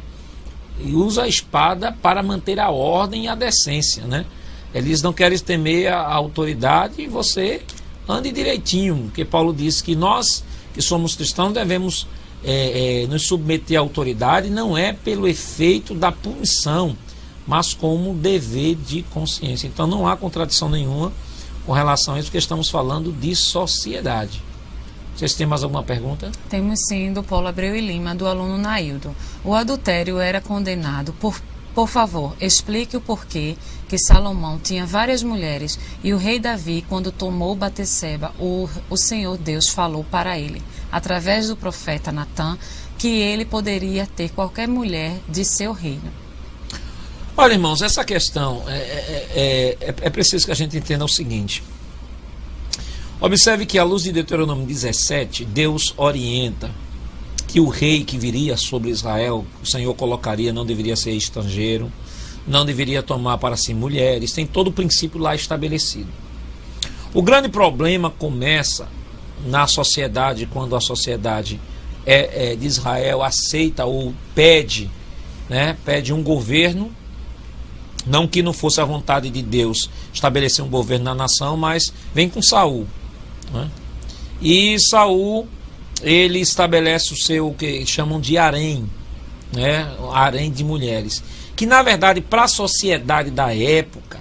para manter a ordem e a decência, né? Eles não querem temer a autoridade, e você ande direitinho, porque Paulo diz que nós, que somos cristãos, devemos nos submeter à autoridade, não é pelo efeito da punição, mas como dever de consciência. Então não há contradição nenhuma com relação a isso, porque estamos falando de sociedade. Vocês têm mais alguma pergunta? Temos sim, do Paulo Abreu e Lima, do aluno Naildo. O adultério era condenado por favor, explique o porquê que Salomão tinha várias mulheres e o rei Davi, quando tomou Batseba, o Senhor Deus falou para ele, através do profeta Natã, que ele poderia ter qualquer mulher de seu reino. Olha, irmãos, essa questão é preciso que a gente entenda o seguinte. Observe que, à luz de Deuteronômio 17, Deus orienta que o rei que viria sobre Israel, o Senhor colocaria, não deveria ser estrangeiro, não deveria tomar para si mulheres, tem todo o princípio lá estabelecido. O grande problema começa na sociedade, quando a sociedade de Israel aceita ou pede um governo, não que não fosse a vontade de Deus estabelecer um governo na nação, mas vem com Saul, né? E Saul, ele estabelece o seu, que chamam de harém, harém de mulheres, que na verdade para a sociedade da época,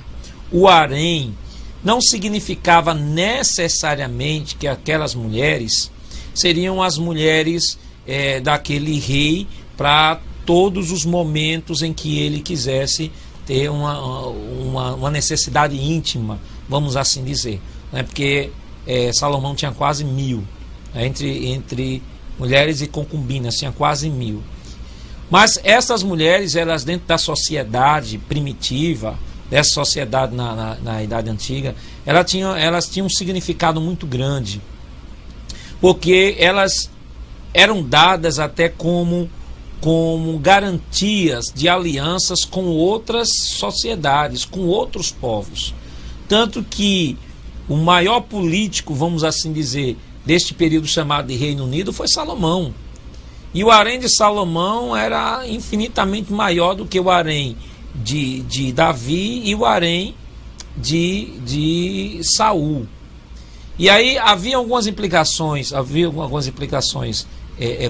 o harém não significava necessariamente que aquelas mulheres seriam as mulheres daquele rei para todos os momentos em que ele quisesse ter uma necessidade íntima, vamos assim dizer, né? Porque Salomão tinha quase 1000, entre mulheres e concubinas, tinha quase 1000. Mas essas mulheres, elas dentro da sociedade primitiva, dessa sociedade na Idade Antiga, elas tinham um significado muito grande, porque elas eram dadas até como garantias de alianças com outras sociedades, com outros povos. Tanto que o maior político, vamos assim dizer, deste período chamado de Reino Unido foi Salomão. E o harém de Salomão era infinitamente maior do que o harém de Davi e o harém de Saul. E aí havia algumas implicações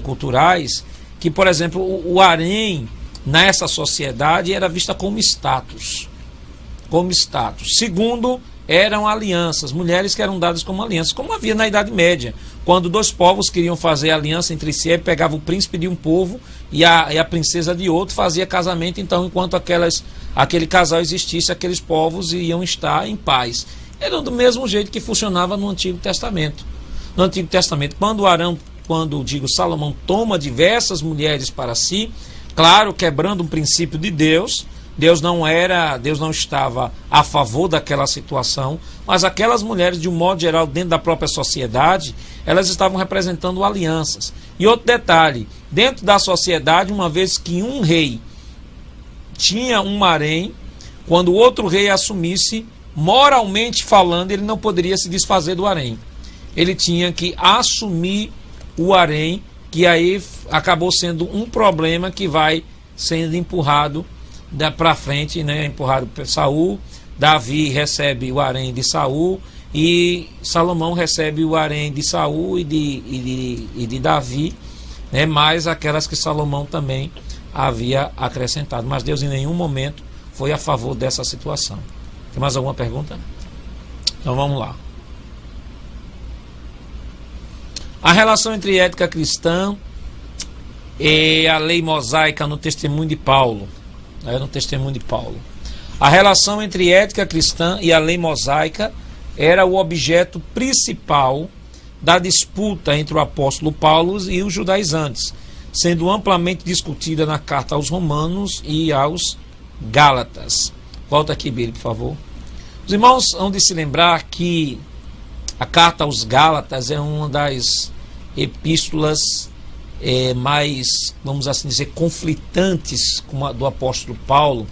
culturais, que, por exemplo, o harém nessa sociedade era vista como status. Segundo, eram alianças, mulheres que eram dadas como alianças, como havia na Idade Média, quando dois povos queriam fazer aliança entre si, pegava o príncipe de um povo e a princesa de outro, fazia casamento. Então, enquanto aquele casal existisse, aqueles povos iam estar em paz. Era do mesmo jeito que funcionava no Antigo Testamento. No Antigo Testamento, quando Salomão toma diversas mulheres para si, claro, quebrando um princípio de Deus. Deus não estava a favor daquela situação, mas aquelas mulheres, de um modo geral, dentro da própria sociedade, elas estavam representando alianças. E outro detalhe, dentro da sociedade, uma vez que um rei tinha um harém, quando o outro rei assumisse, moralmente falando, ele não poderia se desfazer do harém. Ele tinha que assumir o harém, que aí acabou sendo um problema que vai sendo empurrado para frente, né? Empurrado por Saul. Davi recebe o harém de Saul e Salomão recebe o harém de Saul e de Davi, né? Mais aquelas que Salomão também havia acrescentado. Mas Deus em nenhum momento foi a favor dessa situação. Tem mais alguma pergunta? Então vamos lá. A relação entre ética cristã e a lei mosaica no testemunho de Paulo. A relação entre ética cristã e a lei mosaica era o objeto principal da disputa entre o apóstolo Paulo e os judaizantes, sendo amplamente discutida na carta aos Romanos e aos Gálatas. Volta aqui, Billy, por favor. Os irmãos hão de se lembrar que a carta aos Gálatas é uma das epístolas mais, vamos assim dizer, conflitantes com a do apóstolo Paulo,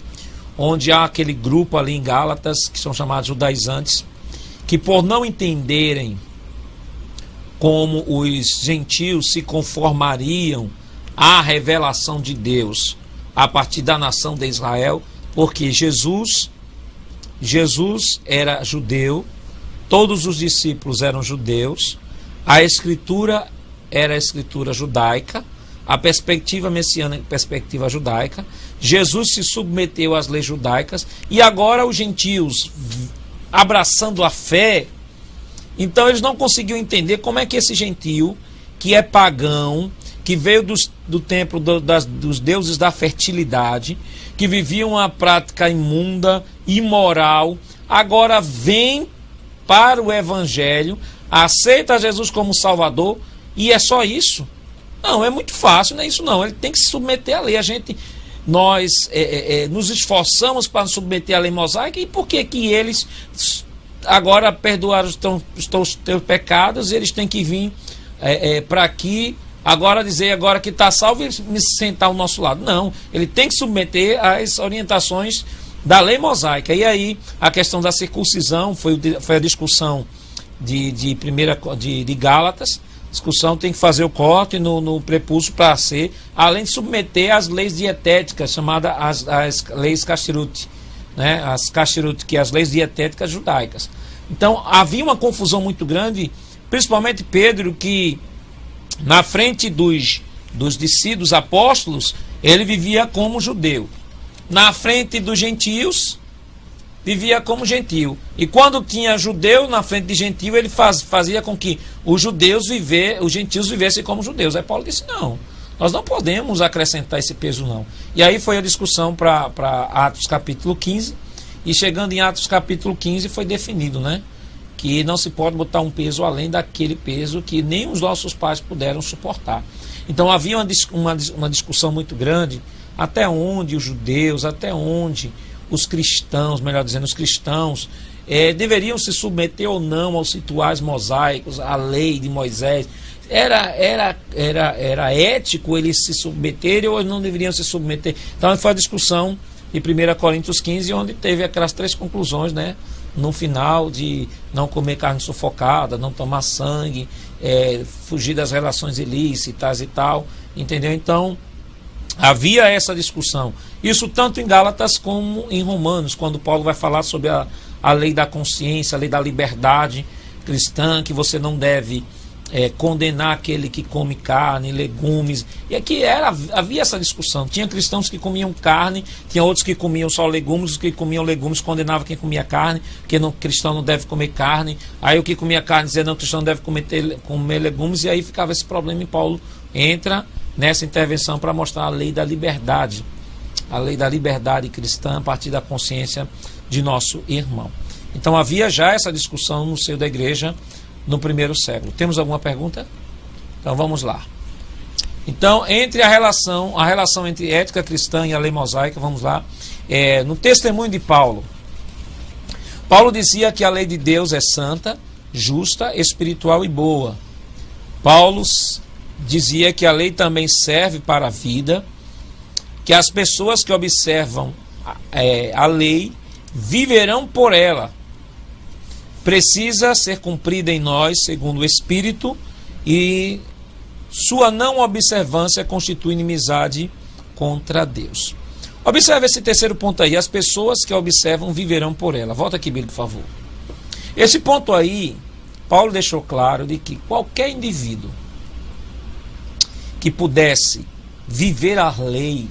onde há aquele grupo ali em Gálatas, que são chamados judaizantes, que por não entenderem como os gentios se conformariam à revelação de Deus a partir da nação de Israel, porque Jesus era judeu, todos os discípulos eram judeus, a escritura era a escritura judaica, a perspectiva messiânica, perspectiva judaica. Jesus se submeteu às leis judaicas e agora os gentios abraçando a fé. Então eles não conseguiam entender como é que esse gentio, que é pagão, que veio do templo dos deuses da fertilidade, que vivia uma prática imunda, imoral, agora vem para o evangelho, aceita Jesus como Salvador. E é só isso? Não, é muito fácil, não é isso não. Ele tem que se submeter à lei. Nós nos esforçamos para submeter à lei mosaica. E por que eles agora perdoaram os teus pecados, eles têm que vir para aqui, agora dizer agora que está salvo e me sentar ao nosso lado? Não, ele tem que submeter às orientações da lei mosaica. E aí a questão da circuncisão foi a discussão de Gálatas. Discussão tem que fazer o corte no prepúcio para ser, além de submeter às leis dietéticas, chamadas as leis Kashrut, né? As Kashrut, que é as leis dietéticas judaicas. Então havia uma confusão muito grande, principalmente Pedro, que na frente dos discípulos apóstolos, ele vivia como judeu. Na frente dos gentios, vivia como gentio. E quando tinha judeu na frente de gentio, ele fazia com que os gentios vivessem como judeus. Aí Paulo disse, não, nós não podemos acrescentar esse peso não. E aí foi a discussão para Atos capítulo 15, e chegando em Atos capítulo 15 foi definido, né, que não se pode botar um peso além daquele peso que nem os nossos pais puderam suportar. Então havia uma discussão muito grande até onde os judeus, até onde os cristãos, melhor dizendo, os cristãos deveriam se submeter ou não aos rituais mosaicos, à lei de Moisés. Era ético eles se submeterem ou não deveriam se submeter? Então foi a discussão de 1 Coríntios 15, onde teve aquelas 3 conclusões, né? No final, de não comer carne sufocada, não tomar sangue, fugir das relações ilícitas e tal, entendeu? Então, havia essa discussão. Isso tanto em Gálatas como em Romanos, quando Paulo vai falar sobre a lei da consciência, a lei da liberdade cristã, que você não deve condenar aquele que come carne, legumes. E aqui havia essa discussão. Tinha cristãos que comiam carne, tinha outros que comiam só legumes. Os que comiam legumes condenavam quem comia carne, porque cristão não deve comer carne. Aí o que comia carne dizia não, cristão não deve comer legumes. E aí ficava esse problema, e Paulo entra nessa intervenção para mostrar a lei da liberdade. A lei da liberdade cristã a partir da consciência de nosso irmão. Então havia já essa discussão no seio da igreja no primeiro século. Temos alguma pergunta? Então vamos lá. Então, entre a relação entre ética cristã e a lei mosaica, vamos lá. No testemunho de Paulo, Paulo dizia que a lei de Deus é santa, justa, espiritual e boa. Paulo dizia que a lei também serve para a vida, que as pessoas que observam a lei viverão por ela. Precisa ser cumprida em nós segundo o Espírito, e sua não observância constitui inimizade contra Deus. Observe esse terceiro ponto aí. As pessoas que a observam viverão por ela. Volta aqui, Bíblia, por favor. Esse ponto aí, Paulo deixou claro de que qualquer indivíduo que pudesse viver a lei,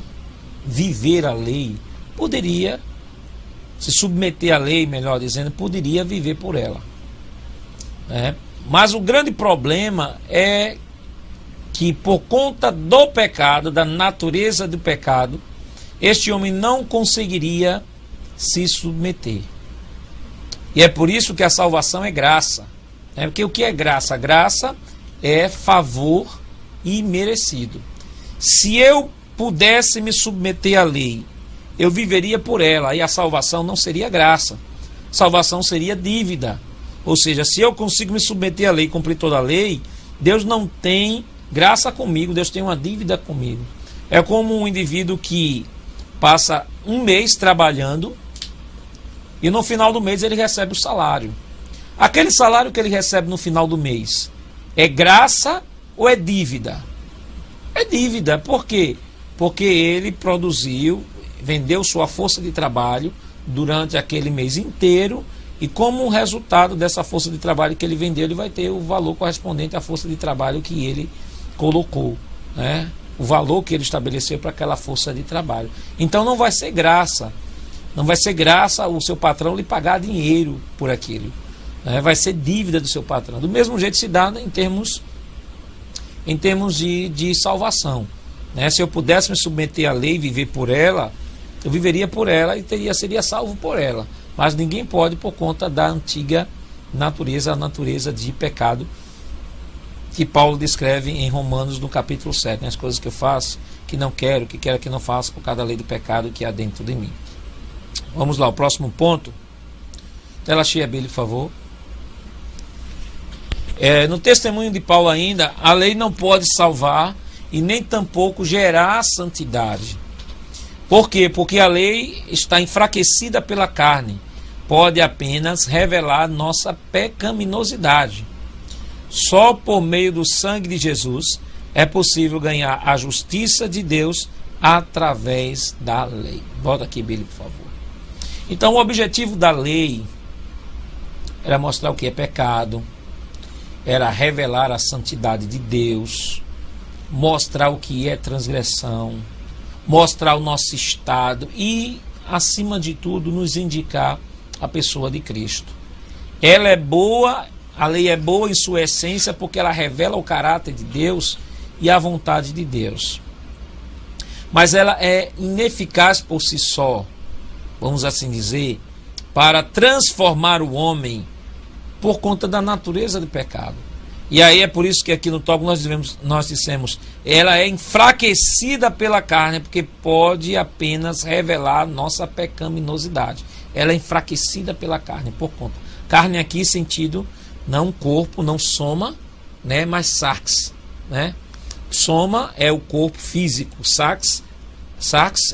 poderia se submeter à lei, melhor dizendo, poderia viver por ela. Mas o grande problema é que, por conta do pecado, da natureza do pecado, este homem não conseguiria se submeter. E é por isso que a salvação é graça. Porque o que é graça? Graça é favor imerecido. Se eu pudesse me submeter à lei, eu viveria por ela, e a salvação não seria graça. Salvação seria dívida. Ou seja, se eu consigo me submeter à lei, cumprir toda a lei, Deus não tem graça comigo, Deus tem uma dívida comigo. É como um indivíduo que passa um mês trabalhando e no final do mês ele recebe o salário. Aquele salário que ele recebe no final do mês é graça ou é dívida? É dívida. Por quê? Porque ele vendeu sua força de trabalho durante aquele mês inteiro, e como resultado dessa força de trabalho que ele vendeu, ele vai ter o valor correspondente à força de trabalho que ele colocou, o valor que ele estabeleceu para aquela força de trabalho. Então não vai ser graça, o seu patrão lhe pagar dinheiro por aquilo, vai ser dívida do seu patrão. Do mesmo jeito se dá em termos de salvação. Se eu pudesse me submeter à lei e viver por ela, eu viveria por ela e seria salvo por ela. Mas ninguém pode, por conta da antiga natureza, a natureza de pecado, que Paulo descreve em Romanos no capítulo 7. As coisas que eu faço, que não quero, que quero que não faço, por causa da lei do pecado que há dentro de mim. Vamos lá, o próximo ponto. Tela cheia, Bíblia, por favor. No testemunho de Paulo ainda, a lei não pode salvar e nem tampouco gerar santidade. Por quê? Porque a lei está enfraquecida pela carne. Pode apenas revelar nossa pecaminosidade. Só por meio do sangue de Jesus é possível ganhar a justiça de Deus através da lei. Volta aqui, Billy, por favor. Então, o objetivo da lei era mostrar o que é pecado, era revelar a santidade de Deus, mostrar o que é transgressão, mostrar o nosso estado e, acima de tudo, nos indicar a pessoa de Cristo. Ela é boa, a lei é boa em sua essência porque ela revela o caráter de Deus e a vontade de Deus. Mas ela é ineficaz por si só, vamos assim dizer, para transformar o homem por conta da natureza do pecado. E aí é por isso que aqui no tópico nós dissemos, ela é enfraquecida pela carne, porque pode apenas revelar nossa pecaminosidade. Ela é enfraquecida pela carne, por conta. Carne aqui, sentido, não corpo, não soma, né, mas sarx, né? Soma é o corpo físico, sarx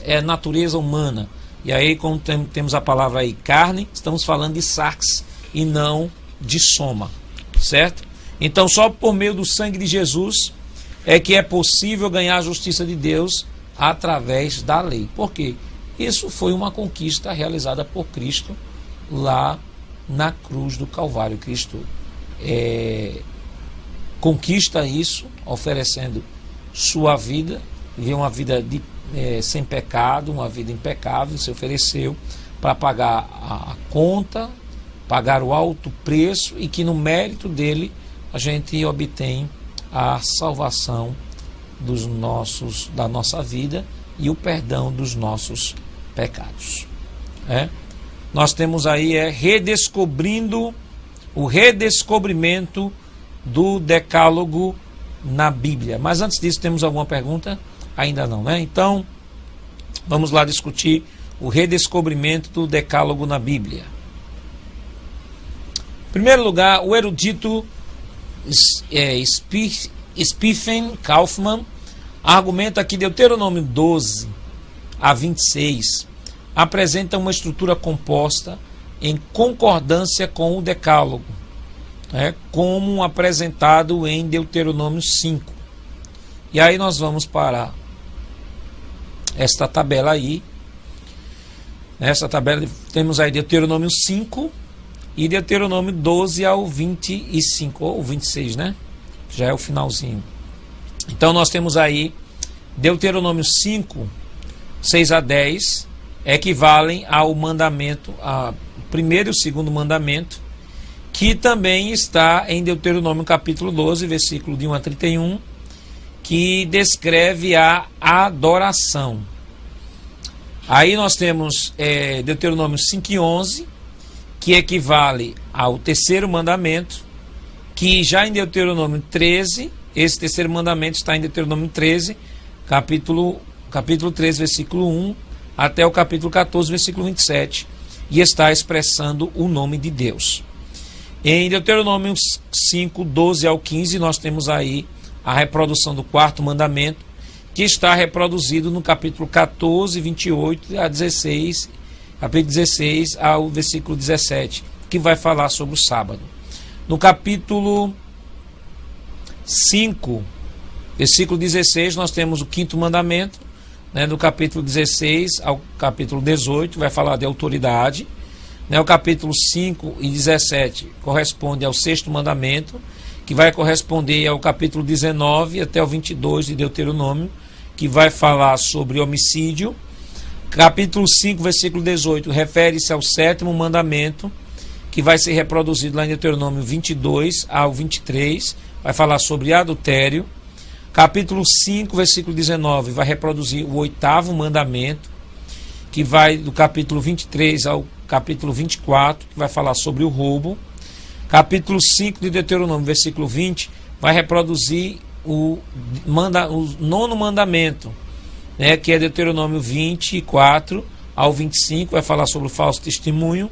é a natureza humana. E aí, como temos a palavra aí, carne, estamos falando de sarx e não de soma, certo? Então, só por meio do sangue de Jesus é que é possível ganhar a justiça de Deus através da lei. Por quê? Isso foi uma conquista realizada por Cristo lá na cruz do Calvário. Cristo conquista isso, oferecendo sua vida, viveu uma vida sem pecado, uma vida impecável, se ofereceu para pagar a conta, pagar o alto preço, e que no mérito dele a gente obtém a salvação da nossa vida e o perdão dos nossos pecados. Nós temos aí redescobrindo o redescobrimento do decálogo na Bíblia. Mas antes disso, temos alguma pergunta? Ainda não, né? Então, vamos lá discutir o redescobrimento do decálogo na Bíblia. Em primeiro lugar, o erudito Stephen Kaufmann argumenta que Deuteronômio 12 a 26 apresenta uma estrutura composta em concordância com o decálogo, como apresentado em Deuteronômio 5. E aí nós vamos para esta tabela aí. Nessa tabela temos aí Deuteronômio 5 e Deuteronômio 12 ao 25, ou 26, né? Já é o finalzinho. Então nós temos aí Deuteronômio 5, 6 a 10, equivalem ao mandamento, ao primeiro e o segundo mandamento, que também está em Deuteronômio capítulo 12, versículo de 1 a 31, que descreve a adoração. Aí nós temos Deuteronômio 5 e 11, que equivale ao terceiro mandamento, que já em Deuteronômio 13, esse terceiro mandamento está em Deuteronômio 13, capítulo 13, versículo 1, até o capítulo 14, versículo 27, e está expressando o nome de Deus. Em Deuteronômio 5, 12 ao 15, nós temos aí a reprodução do quarto mandamento, que está reproduzido no capítulo 14, 28 a 16, capítulo 16 ao versículo 17, que vai falar sobre o sábado. No capítulo 5, versículo 16, nós temos o quinto mandamento, do capítulo 16 ao capítulo 18, vai falar de autoridade. O capítulo 5 e 17 corresponde ao sexto mandamento, que vai corresponder ao capítulo 19 até o 22 de Deuteronômio, que vai falar sobre homicídio. Capítulo 5, versículo 18, refere-se ao sétimo mandamento, que vai ser reproduzido lá em Deuteronômio 22 ao 23, vai falar sobre adultério. Capítulo 5, versículo 19, vai reproduzir o oitavo mandamento, que vai do capítulo 23 ao capítulo 24, que vai falar sobre o roubo. Capítulo 5 de Deuteronômio, versículo 20, vai reproduzir o nono mandamento, que é Deuteronômio 24 ao 25, vai falar sobre o falso testemunho.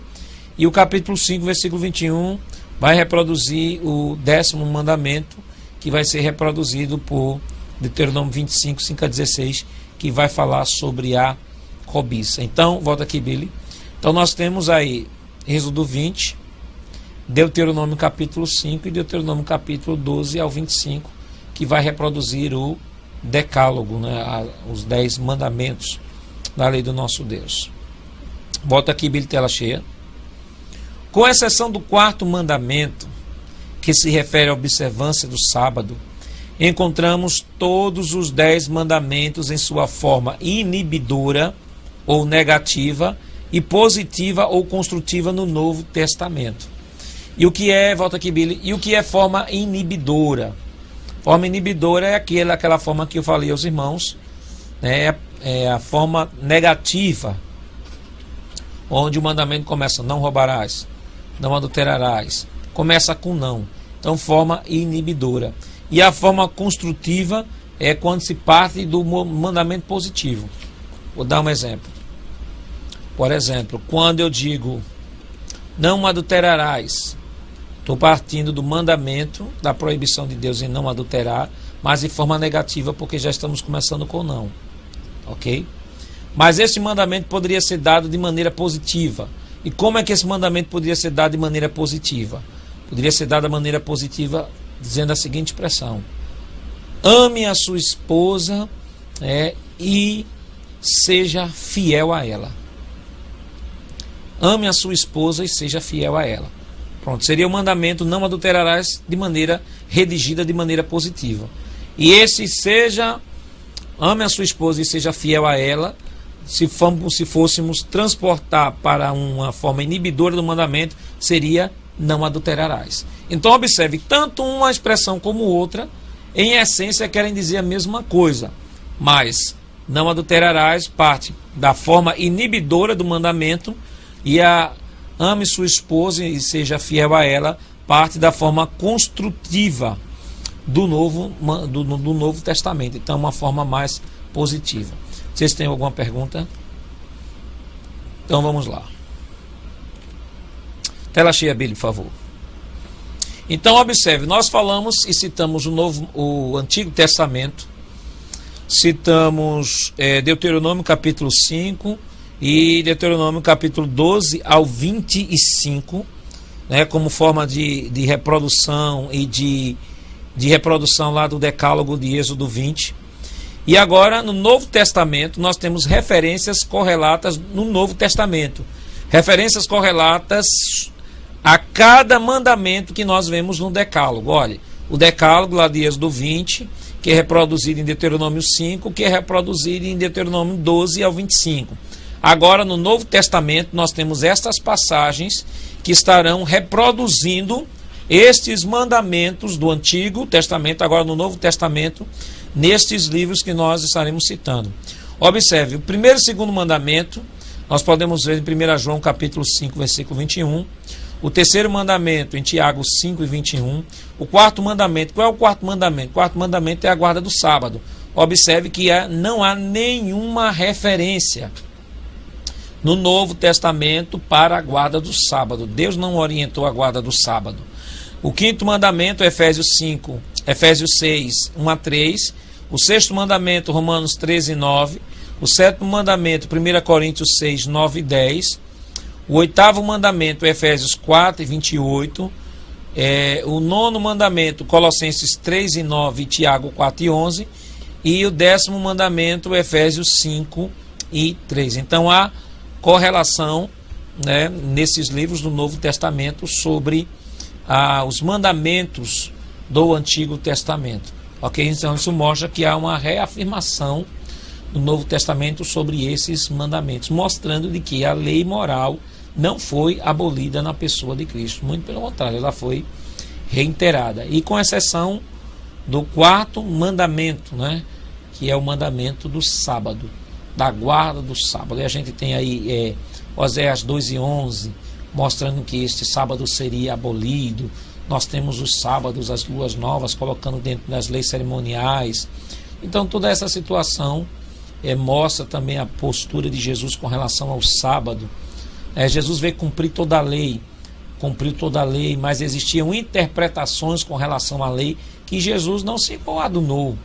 E o capítulo 5, versículo 21, vai reproduzir o décimo mandamento, que vai ser reproduzido por Deuteronômio 25, 5 a 16, que vai falar sobre a cobiça. Então, volta aqui, Billy. Então nós temos aí Êxodo 20, Deuteronômio capítulo 5 e Deuteronômio capítulo 12 ao 25, que vai reproduzir o decálogo, os 10 mandamentos da lei do nosso Deus. Bota aqui, Billy, tela cheia. Com exceção do quarto mandamento, que se refere à observância do sábado, encontramos todos os 10 mandamentos em sua forma inibidora ou negativa e positiva ou construtiva no Novo Testamento. E o que é, volta aqui, Billy, e o que é forma inibidora? Forma inibidora é aquela forma que eu falei aos irmãos, é a forma negativa, onde o mandamento começa: não roubarás, não adulterarás, começa com não. Então, forma inibidora. E a forma construtiva é quando se parte do mandamento positivo. Vou dar um exemplo. Por exemplo, quando eu digo não adulterarás, estou partindo do mandamento, da proibição de Deus em não adulterar, mas de forma negativa, porque já estamos começando com não. Ok? Mas esse mandamento poderia ser dado de maneira positiva. E como é que esse mandamento poderia ser dado de maneira positiva? Poderia ser dado de maneira positiva dizendo a seguinte expressão: ame a sua esposa e seja fiel a ela. Ame a sua esposa e seja fiel a ela. Pronto, seria o mandamento não adulterarás de maneira redigida de maneira positiva. E esse seja, ame a sua esposa e seja fiel a ela, se fôssemos transportar para uma forma inibidora do mandamento, seria não adulterarás. Então observe, tanto uma expressão como outra, em essência querem dizer a mesma coisa, mas não adulterarás parte da forma inibidora do mandamento, e a ame sua esposa e seja fiel a ela parte da forma construtiva do Novo Testamento. Então, uma forma mais positiva. Vocês têm alguma pergunta? Então, vamos lá. Tela cheia, Billy, por favor. Então, observe, nós falamos e citamos o Antigo Testamento, citamos Deuteronômio capítulo 5 e Deuteronômio capítulo 12 ao 25, como forma de reprodução e de reprodução lá do decálogo de Êxodo 20. E agora, no Novo Testamento, nós temos referências correlatas no Novo Testamento. Referências correlatas a cada mandamento que nós vemos no decálogo. Olha, o decálogo lá de Êxodo 20, que é reproduzido em Deuteronômio 5, que é reproduzido em Deuteronômio 12 ao 25. Agora, no Novo Testamento, nós temos estas passagens que estarão reproduzindo estes mandamentos do Antigo Testamento, agora no Novo Testamento, nestes livros que nós estaremos citando. Observe, o primeiro e segundo mandamento, nós podemos ver em 1 João capítulo 5, versículo 21. O terceiro mandamento em Tiago 5 e 21. O quarto mandamento, qual é o quarto mandamento? O quarto mandamento é a guarda do sábado. Observe que não há nenhuma referência no Novo Testamento para a guarda do sábado. Deus não orientou a guarda do sábado. O quinto mandamento, Efésios 6, 1 a 3. O sexto mandamento, Romanos 13, 9. O sétimo mandamento, 1 Coríntios 6, 9 e 10. O oitavo mandamento, Efésios 4 e 28. O nono mandamento, Colossenses 3 e 9 e Tiago 4 e 11. E o décimo mandamento, Efésios 5 e 3. Então há correlação, nesses livros do Novo Testamento sobre os mandamentos do Antigo Testamento. Ok? Então isso mostra que há uma reafirmação no Novo Testamento sobre esses mandamentos, mostrando de que a lei moral não foi abolida na pessoa de Cristo. Muito pelo contrário, ela foi reiterada. E com exceção do quarto mandamento, que é o mandamento do sábado, da guarda do sábado. E a gente tem aí Oséias 2 e 11, mostrando que este sábado seria abolido. Nós temos os sábados, as luas novas, colocando dentro das leis cerimoniais. Então toda essa situação mostra também a postura de Jesus com relação ao sábado. Jesus veio cumprir toda a lei, cumpriu toda a lei, mas existiam interpretações com relação à lei que Jesus não se coadunou.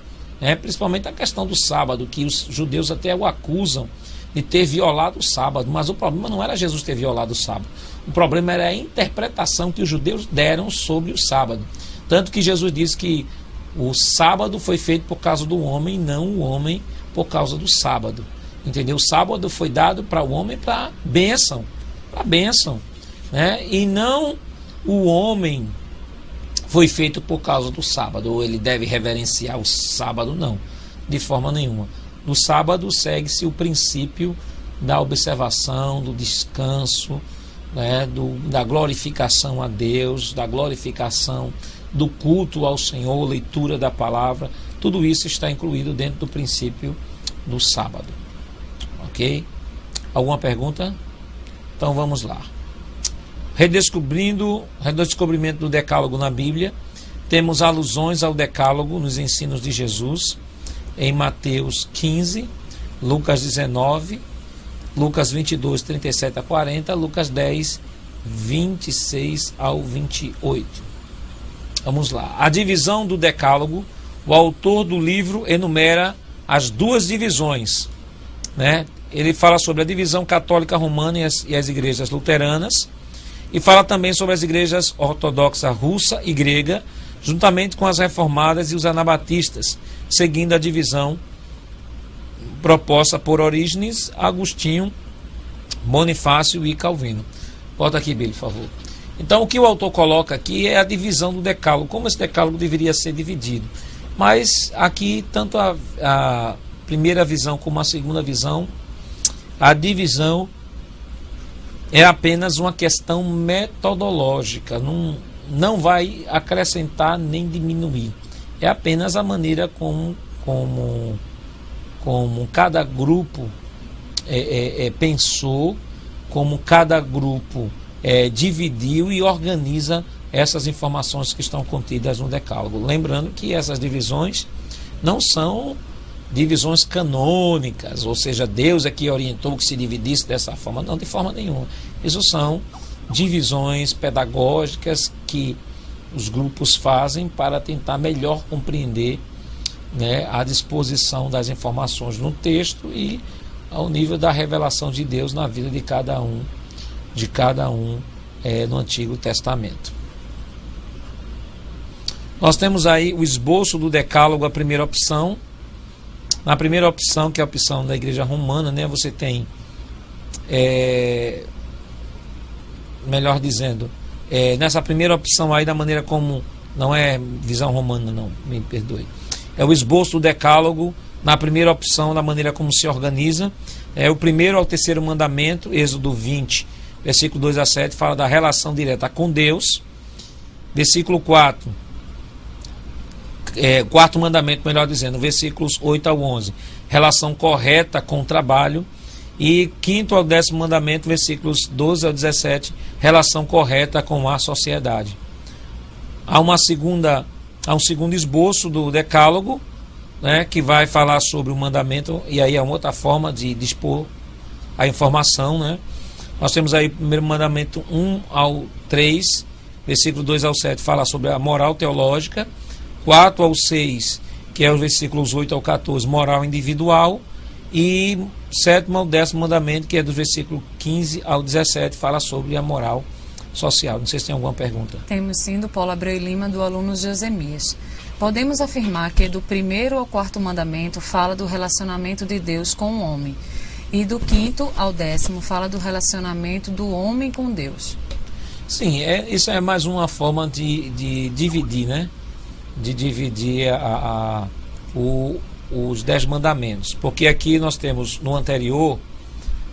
Principalmente a questão do sábado, que os judeus até o acusam de ter violado o sábado, mas o problema não era Jesus ter violado o sábado, o problema era a interpretação que os judeus deram sobre o sábado, tanto que Jesus disse que o sábado foi feito por causa do homem, não o homem por causa do sábado, entendeu? O sábado foi dado para o homem para bênção, e não o homem foi feito por causa do sábado, ou ele deve reverenciar o sábado, não, de forma nenhuma. No sábado segue-se o princípio da observação, do descanso, da glorificação a Deus, da glorificação do culto ao Senhor, leitura da palavra, tudo isso está incluído dentro do princípio do sábado. Ok? Alguma pergunta? Então vamos lá. redescobrimento do decálogo na Bíblia. Temos alusões ao decálogo nos ensinos de Jesus, em Mateus 15, Lucas 19, Lucas 22, 37 a 40, Lucas 10, 26 ao 28. Vamos lá. A divisão do decálogo, o autor do livro enumera as duas divisões, né? Ele fala sobre a divisão católica romana e as igrejas luteranas, e fala também sobre as igrejas ortodoxa russa e grega, juntamente com as reformadas e os anabatistas, seguindo a divisão proposta por Orígenes, Agostinho, Bonifácio e Calvino. Bota aqui, Billy, por favor. Então, o que o autor coloca aqui é a divisão do decálogo, como esse decálogo deveria ser dividido. Mas aqui, tanto a primeira visão como a segunda visão, a divisão é apenas uma questão metodológica, não vai acrescentar nem diminuir. É apenas a maneira como cada grupo pensou, como cada grupo dividiu e organiza essas informações que estão contidas no decálogo. Lembrando que essas divisões não são divisões canônicas, ou seja, Deus é que orientou que se dividisse dessa forma. Não, de forma nenhuma. Isso são divisões pedagógicas que os grupos fazem para tentar melhor compreender, né, a disposição das informações no texto e ao nível da revelação de Deus na vida de cada um no Antigo Testamento. Nós temos aí o esboço do decálogo, a primeira opção. Na primeira opção, que é a opção da Igreja Romana, né, você tem, melhor dizendo, nessa primeira opção aí, da maneira como, não é visão romana, não, me perdoe, é o esboço do decálogo. Na primeira opção, da maneira como se organiza, o primeiro ao terceiro mandamento, Êxodo 20, versículo 2 a 7, fala da relação direta com Deus. Versículo 4, quarto mandamento, melhor dizendo, versículos 8 ao 11, relação correta com o trabalho. E quinto ao décimo mandamento, versículos 12 ao 17, relação correta com a sociedade. Há um segundo esboço do decálogo, né, que vai falar sobre o mandamento, e aí é uma outra forma de dispor a informação, né? Nós temos aí o primeiro mandamento 1 ao 3, versículo 2 ao 7, fala sobre a moral teológica. 4 ao 6, que é os versículos 8 ao 14, moral individual. E 7º ao 10º mandamento, que é do versículo 15 ao 17, fala sobre a moral social. Não sei se tem alguma pergunta. Temos sim, do Paulo Abreu Lima, do aluno Josemias. Podemos afirmar que do 1º ao 4º mandamento fala do relacionamento de Deus com o homem, e do 5º ao 10º fala do relacionamento do homem com Deus. Sim, isso é mais uma forma de dividir, né? De dividir os 10 mandamentos. Porque aqui nós temos, no anterior,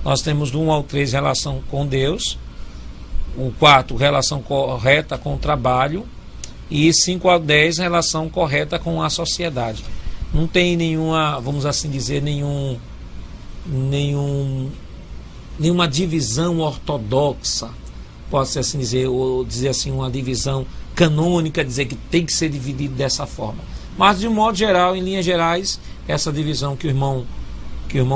nós temos do 1 ao 3 relação com Deus, o 4 relação correta com o trabalho, e 5 ao 10 relação correta com a sociedade. Não tem nenhuma, vamos assim dizer, nenhuma divisão ortodoxa, pode-se assim dizer, ou dizer assim, uma divisão canônica, dizer que tem que ser dividido dessa forma. Mas, de um modo geral, em linhas gerais, essa divisão que o irmão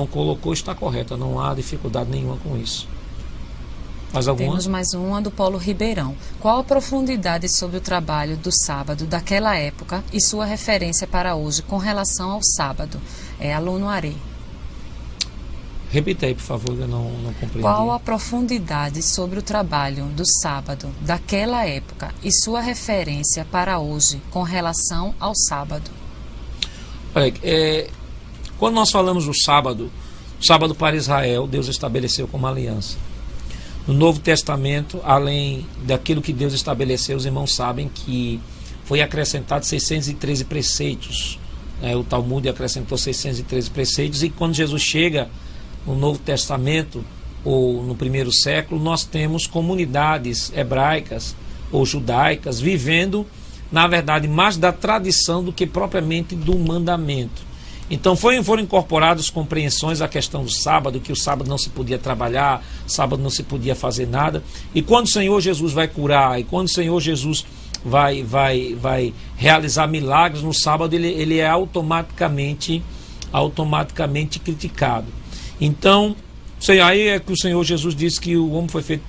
colocou está correta, não há dificuldade nenhuma com isso. Mais alguma? Temos mais uma do Paulo Ribeirão. Qual a profundidade sobre o trabalho do sábado daquela época e sua referência para hoje com relação ao sábado? Aluno Ari. Repita aí, por favor, eu não compreendi. Qual a profundidade sobre o trabalho do sábado daquela época e sua referência para hoje com relação ao sábado? Olha, quando nós falamos do sábado para Israel, Deus estabeleceu como aliança. No Novo Testamento, além daquilo que Deus estabeleceu, os irmãos sabem que foi acrescentado 613 preceitos. O Talmud acrescentou 613 preceitos, e quando Jesus chega no Novo Testamento, ou no primeiro século, nós temos comunidades hebraicas ou judaicas vivendo, na verdade, mais da tradição do que propriamente do mandamento. Então foram incorporadas compreensões à questão do sábado, que o sábado não se podia trabalhar, sábado não se podia fazer nada. E quando o Senhor Jesus vai curar, e quando o Senhor Jesus vai realizar milagres no sábado, ele é automaticamente criticado. Então, aí é que o Senhor Jesus disse que o homem foi feito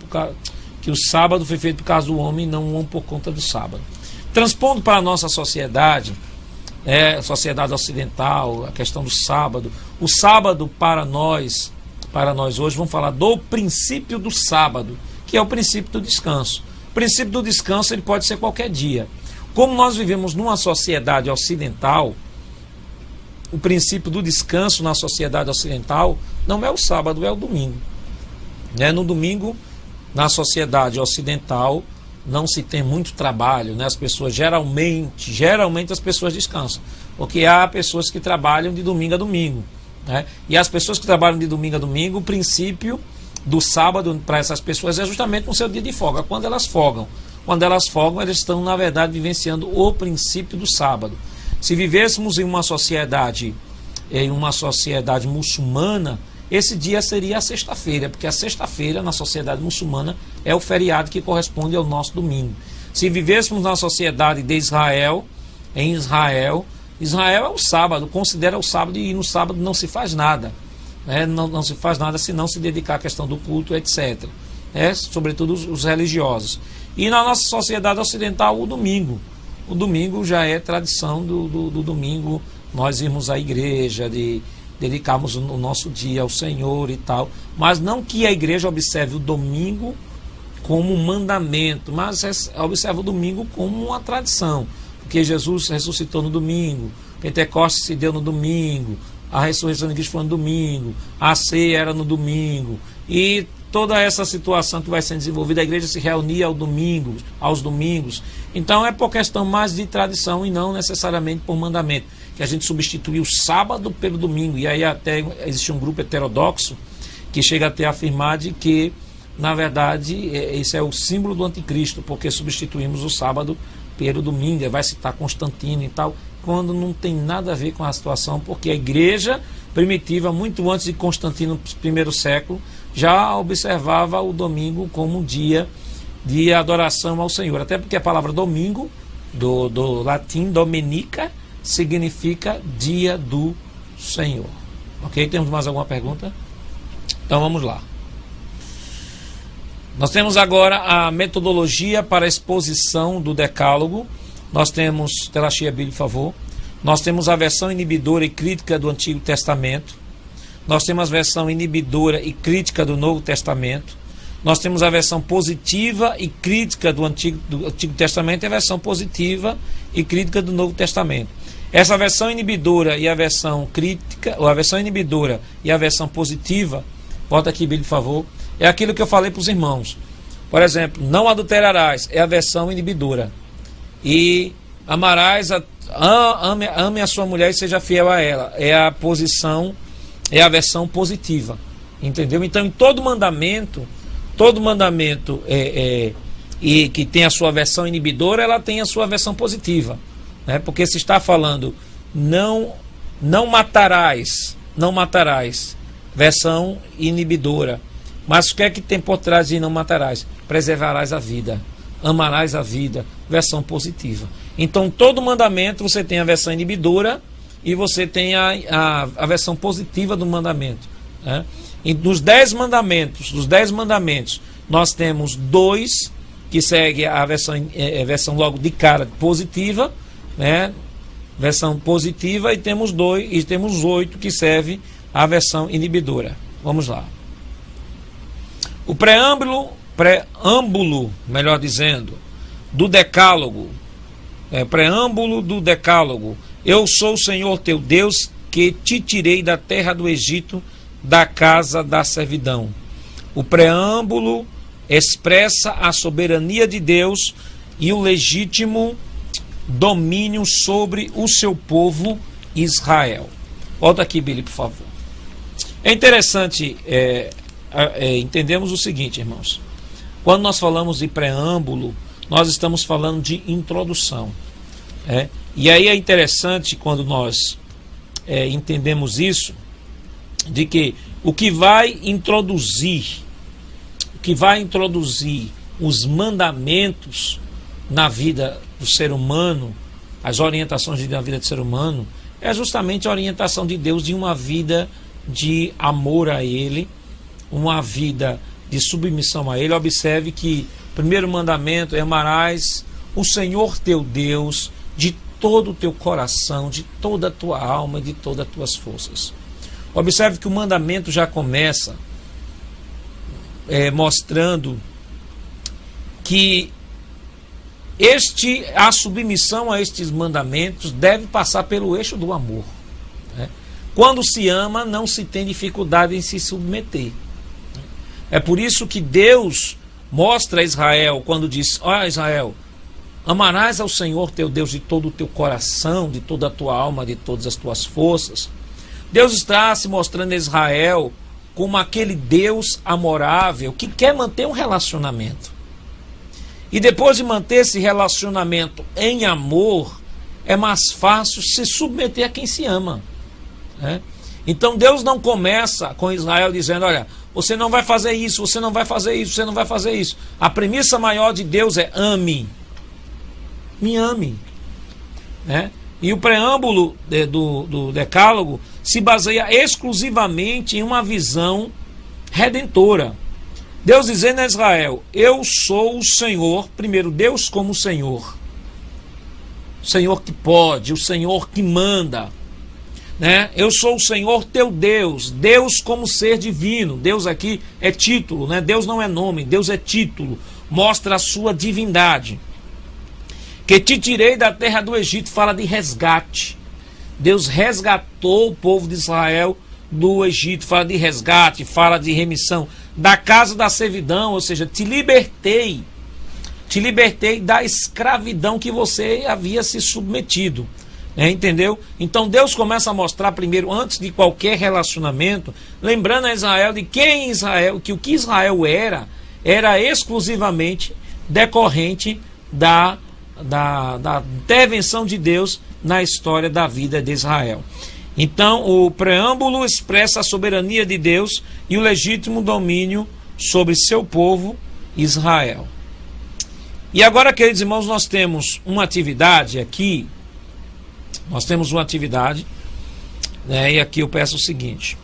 que o sábado foi feito por causa do homem, e não o homem por conta do sábado. Transpondo para a nossa sociedade, sociedade ocidental, a questão do sábado. O sábado para nós hoje, vamos falar do princípio do sábado, que é o princípio do descanso. O princípio do descanso, ele pode ser qualquer dia. Como nós vivemos numa sociedade ocidental, o princípio do descanso na sociedade ocidental não é o sábado, é o domingo. No domingo, na sociedade ocidental, não se tem muito trabalho, As pessoas geralmente as pessoas descansam, porque há pessoas que trabalham de domingo a domingo, E as pessoas que trabalham de domingo a domingo, o princípio do sábado para essas pessoas é justamente no seu dia de folga, quando elas folgam. Quando elas folgam, elas estão, na verdade, vivenciando o princípio do sábado. Se vivêssemos em uma sociedade muçulmana, esse dia seria a sexta-feira, porque a sexta-feira, na sociedade muçulmana, é o feriado que corresponde ao nosso domingo. Se vivêssemos na sociedade de Israel, Israel é o sábado, considera o sábado, e no sábado não se faz nada. Não se faz nada se não se dedicar à questão do culto, etc. Sobretudo os religiosos. E na nossa sociedade ocidental, o domingo. O domingo já é tradição do domingo, nós irmos à igreja, de dedicarmos o nosso dia ao Senhor e tal. Mas não que a igreja observe o domingo como um mandamento, mas observa o domingo como uma tradição. Porque Jesus ressuscitou no domingo, Pentecostes se deu no domingo, a ressurreição de Cristo foi no domingo, a ceia era no domingo, e toda essa situação que vai sendo desenvolvida, a igreja se reunia aos domingos. Então é por questão mais de tradição e não necessariamente por mandamento, que a gente substituiu o sábado pelo domingo. E aí até existe um grupo heterodoxo que chega até a afirmar de que, na verdade, esse é o símbolo do anticristo, porque substituímos o sábado pelo domingo. Vai citar Constantino e tal, quando não tem nada a ver com a situação, porque a igreja primitiva, muito antes de Constantino, primeiro século, já observava o domingo como um dia de adoração ao Senhor. Até porque a palavra domingo, do latim domenica, significa dia do Senhor. Ok? Temos mais alguma pergunta? Então vamos lá. Nós temos agora a metodologia para a exposição do decálogo. Nós temos, tela cheia, Bíblia, por favor. Nós temos a versão inibidora e crítica do Antigo Testamento. Nós temos a versão inibidora e crítica do Novo Testamento. Nós temos a versão positiva e crítica do Antigo Testamento e a versão positiva e crítica do Novo Testamento. Essa versão inibidora e a versão crítica, ou a versão inibidora e a versão positiva, bota aqui, Bíblia, por favor, é aquilo que eu falei para os irmãos. Por exemplo, não adulterarás, é a versão inibidora. E amarás, ame a sua mulher e seja fiel a ela, é a versão positiva. Entendeu? Então, em todo mandamento e que tem a sua versão inibidora, ela tem a sua versão positiva. Porque se está falando não matarás, versão inibidora. Mas o que é que tem por trás de não matarás? Preservarás a vida, amarás a vida, versão positiva. Então, todo mandamento você tem a versão inibidora e você tem a versão positiva do mandamento. E dos 10 mandamentos, nós temos 2 que seguem a versão logo de cara positiva, versão positiva, e temos 8 que serve a versão inibidora. Vamos lá. O preâmbulo, melhor dizendo, do decálogo, preâmbulo do decálogo: eu sou o Senhor teu Deus, que te tirei da terra do Egito, da casa da servidão. O preâmbulo expressa a soberania de Deus e o legítimo domínio sobre o seu povo Israel. Volta aqui, Billy, por favor. É interessante entendemos o seguinte, irmãos. Quando nós falamos de preâmbulo, nós estamos falando de introdução. E aí é interessante quando nós entendemos isso, de que o que vai introduzir os mandamentos na vida do ser humano, as orientações na vida do ser humano, é justamente a orientação de Deus de uma vida de amor a Ele, uma vida de submissão a Ele. Observe que o primeiro mandamento é: amarás o Senhor teu Deus de todo o teu coração, de toda a tua alma e de todas as tuas forças. Observe que o mandamento já começa mostrando que a submissão a estes mandamentos deve passar pelo eixo do amor. Quando se ama, não se tem dificuldade em se submeter. É por isso que Deus mostra a Israel, quando diz: ó Israel, amarás ao Senhor teu Deus de todo o teu coração, de toda a tua alma, de todas as tuas forças. Deus está se mostrando a Israel como aquele Deus amorável que quer manter um relacionamento. E depois de manter esse relacionamento em amor, é mais fácil se submeter a quem se ama. Então Deus não começa com Israel dizendo: olha, você não vai fazer isso, você não vai fazer isso, você não vai fazer isso. A premissa maior de Deus é: ame. Me ame. E o preâmbulo do Decálogo se baseia exclusivamente em uma visão redentora. Deus dizendo a Israel: eu sou o Senhor, primeiro, Deus como Senhor. O Senhor que pode, o Senhor que manda. Eu sou o Senhor teu Deus, Deus como ser divino. Deus aqui é título, Deus não é nome, Deus é título, mostra a sua divindade. Que te tirei da terra do Egito, fala de resgate. Deus resgatou o povo de Israel do Egito, fala de resgate, fala de remissão. Da casa da servidão, ou seja, te libertei da escravidão que você havia se submetido. Entendeu? Então Deus começa a mostrar primeiro, antes de qualquer relacionamento, lembrando a Israel de quem Israel, que o que Israel era exclusivamente decorrente da intervenção de Deus na história da vida de Israel. Então o preâmbulo expressa a soberania de Deus e o legítimo domínio sobre seu povo Israel. E agora, queridos irmãos, nós temos uma atividade aqui. E aqui eu peço o seguinte: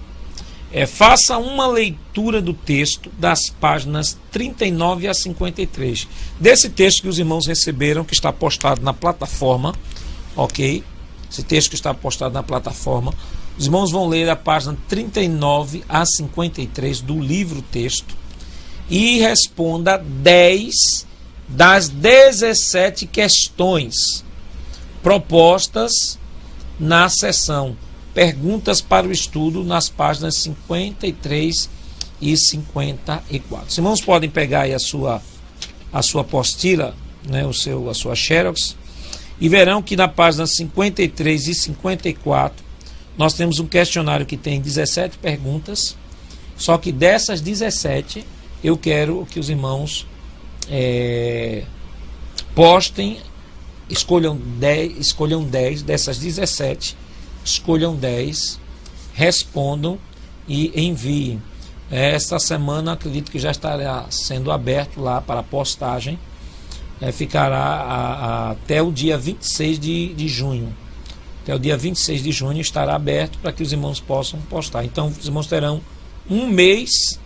faça uma leitura do texto das páginas 39 a 53 desse texto que os irmãos receberam, que está postado na plataforma, ok? Esse texto que está postado na plataforma, os irmãos vão ler a página 39 a 53 do livro texto e responda 10 das 17 questões propostas na sessão Perguntas para o Estudo, nas páginas 53 e 54. Os irmãos podem pegar aí a sua apostila, a sua xerox, e verão que na página 53 e 54 nós temos um questionário que tem 17 perguntas, só que dessas 17 eu quero que os irmãos postem, escolham 10 dessas 17, escolham 10, respondam e enviem. Esta semana acredito que já estará sendo aberto lá para postagem, ficará até o dia 26 de junho. Até o dia 26 de junho estará aberto para que os irmãos possam postar. Então os irmãos terão um mês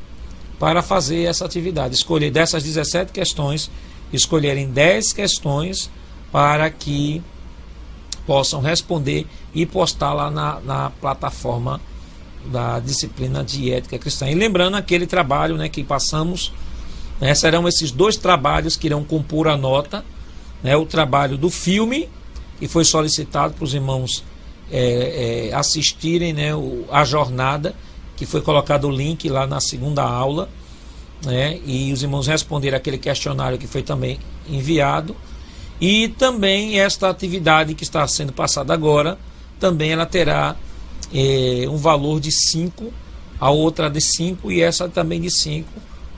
para fazer essa atividade, escolher dessas 17 questões, escolherem 10 questões para que possam responder e postar lá na plataforma da disciplina de ética cristã. E lembrando aquele trabalho que passamos, serão esses 2 trabalhos que irão compor a nota, o trabalho do filme, que foi solicitado para os irmãos assistirem a jornada, que foi colocado o link lá na segunda aula, e os irmãos responderam aquele questionário que foi também enviado. E também esta atividade que está sendo passada agora, também ela terá um valor de 5, a outra de 5 e essa também de 5,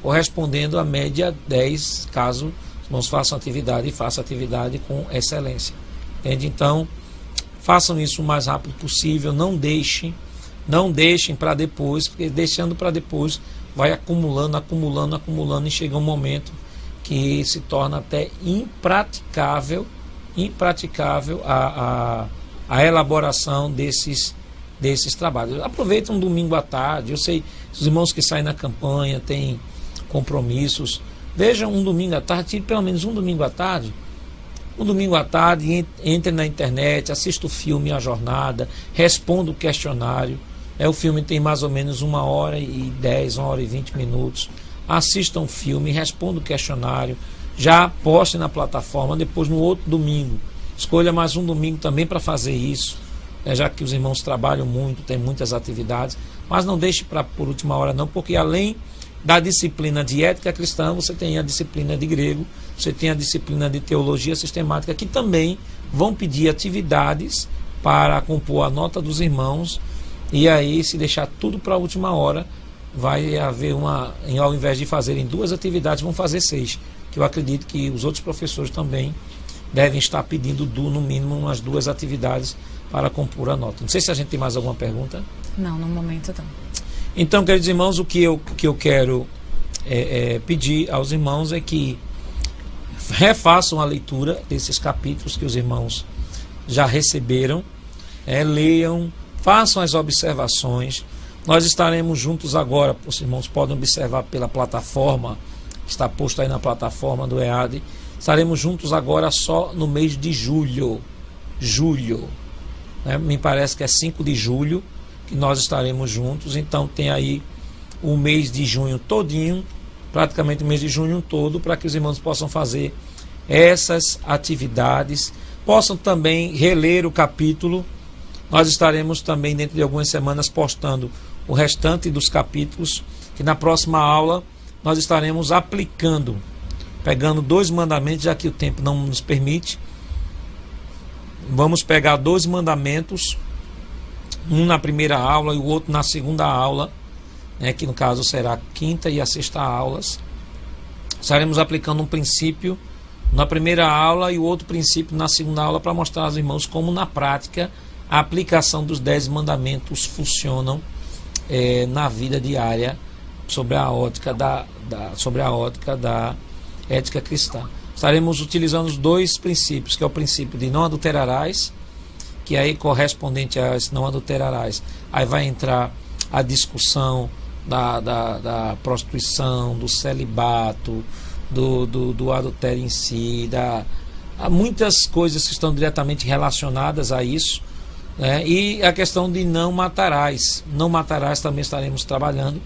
correspondendo à média 10, caso os irmãos façam atividade e façam atividade com excelência. Entende? Então, façam isso o mais rápido possível, não deixem para depois, porque deixando para depois vai acumulando e chega um momento que se torna até impraticável a elaboração desses trabalhos. Aproveita um domingo à tarde. Eu sei, os irmãos que saem na campanha têm compromissos. Vejam um domingo à tarde, tire pelo menos um domingo à tarde. Entre na internet, assista o filme A Jornada, responda o questionário. O filme tem mais ou menos 1h10, 1h20. Assistam o filme, responda o questionário, já poste na plataforma, depois no outro domingo. Escolha mais um domingo também para fazer isso, já que os irmãos trabalham muito, tem muitas atividades, mas não deixe por última hora não, porque além da disciplina de ética cristã, você tem a disciplina de grego, você tem a disciplina de teologia sistemática, que também vão pedir atividades para compor a nota dos irmãos, e aí se deixar tudo para a última hora, vai haver ao invés de fazerem 2 atividades, vão fazer 6, que eu acredito que os outros professores também devem estar pedindo no mínimo umas 2 atividades para compor a nota. Não sei se a gente tem mais alguma pergunta. Não, no momento não. Então, queridos irmãos, o que eu quero pedir aos irmãos é que refaçam a leitura desses capítulos que os irmãos já receberam, leiam, façam as observações. Nós estaremos juntos agora, os irmãos podem observar pela plataforma, que está posto aí na plataforma do EAD, estaremos juntos agora só no mês de julho. Me parece que é 5 de julho que nós estaremos juntos, então tem aí o mês de junho todinho, praticamente o mês de junho todo, para que os irmãos possam fazer essas atividades, possam também reler o capítulo. Nós estaremos também dentro de algumas semanas postando o restante dos capítulos, que na próxima aula nós estaremos aplicando, pegando 2 mandamentos, já que o tempo não nos permite. Vamos pegar 2 mandamentos, um na primeira aula e o outro na segunda aula, que no caso será a 5ª e a 6ª aulas. Estaremos aplicando um princípio na primeira aula e o outro princípio na segunda aula, para mostrar aos irmãos como na prática a aplicação dos 10 mandamentos funcionam na vida diária, sobre a ótica da ética cristã. Estaremos utilizando os 2 princípios, que é o princípio de não adulterarás, que aí correspondente a esse não adulterarás, aí vai entrar a discussão da prostituição, do celibato, do adultério em si, há muitas coisas que estão diretamente relacionadas a isso, e a questão de não matarás também estaremos trabalhando,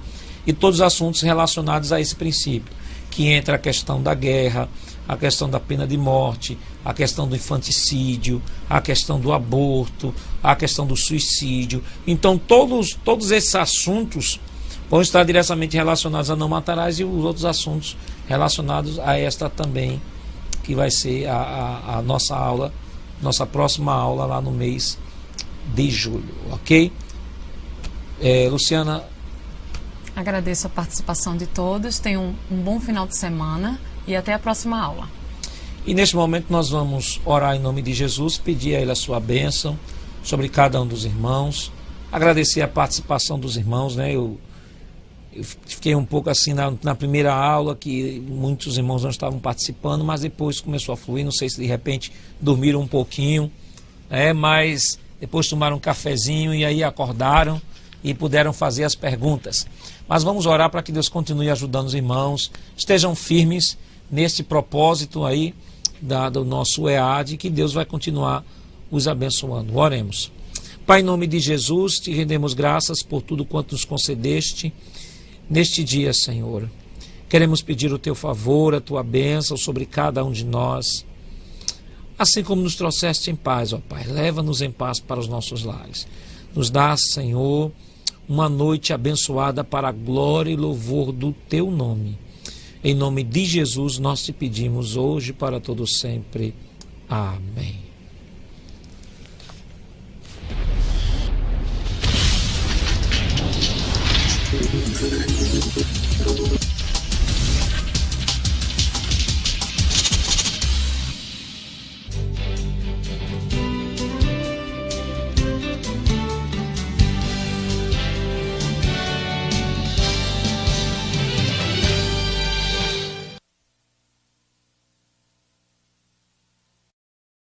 e todos os assuntos relacionados a esse princípio, que entra a questão da guerra, a questão da pena de morte, a questão do infanticídio, a questão do aborto, a questão do suicídio. Então todos esses assuntos vão estar diretamente relacionados a não matarás, e os outros assuntos relacionados a esta também, que vai ser a nossa aula, nossa próxima aula lá no mês de julho, ok? Luciana. Agradeço a participação de todos, tenham um bom final de semana e até a próxima aula. E neste momento nós vamos orar em nome de Jesus, pedir a Ele a sua bênção sobre cada um dos irmãos, agradecer a participação dos irmãos, eu fiquei um pouco assim na primeira aula, que muitos irmãos não estavam participando, mas depois começou a fluir, não sei se de repente dormiram um pouquinho, mas depois tomaram um cafezinho e aí acordaram e puderam fazer as perguntas. Mas vamos orar para que Deus continue ajudando os irmãos, estejam firmes nesse propósito aí do nosso EAD, que Deus vai continuar os abençoando. Oremos. Pai, em nome de Jesus, te rendemos graças por tudo quanto nos concedeste neste dia, Senhor. Queremos pedir o teu favor, a tua bênção sobre cada um de nós, assim como nos trouxeste em paz, ó Pai. Leva-nos em paz para os nossos lares. Nos dá, Senhor, uma noite abençoada para a glória e louvor do teu nome. Em nome de Jesus nós te pedimos hoje para todo sempre. Amém.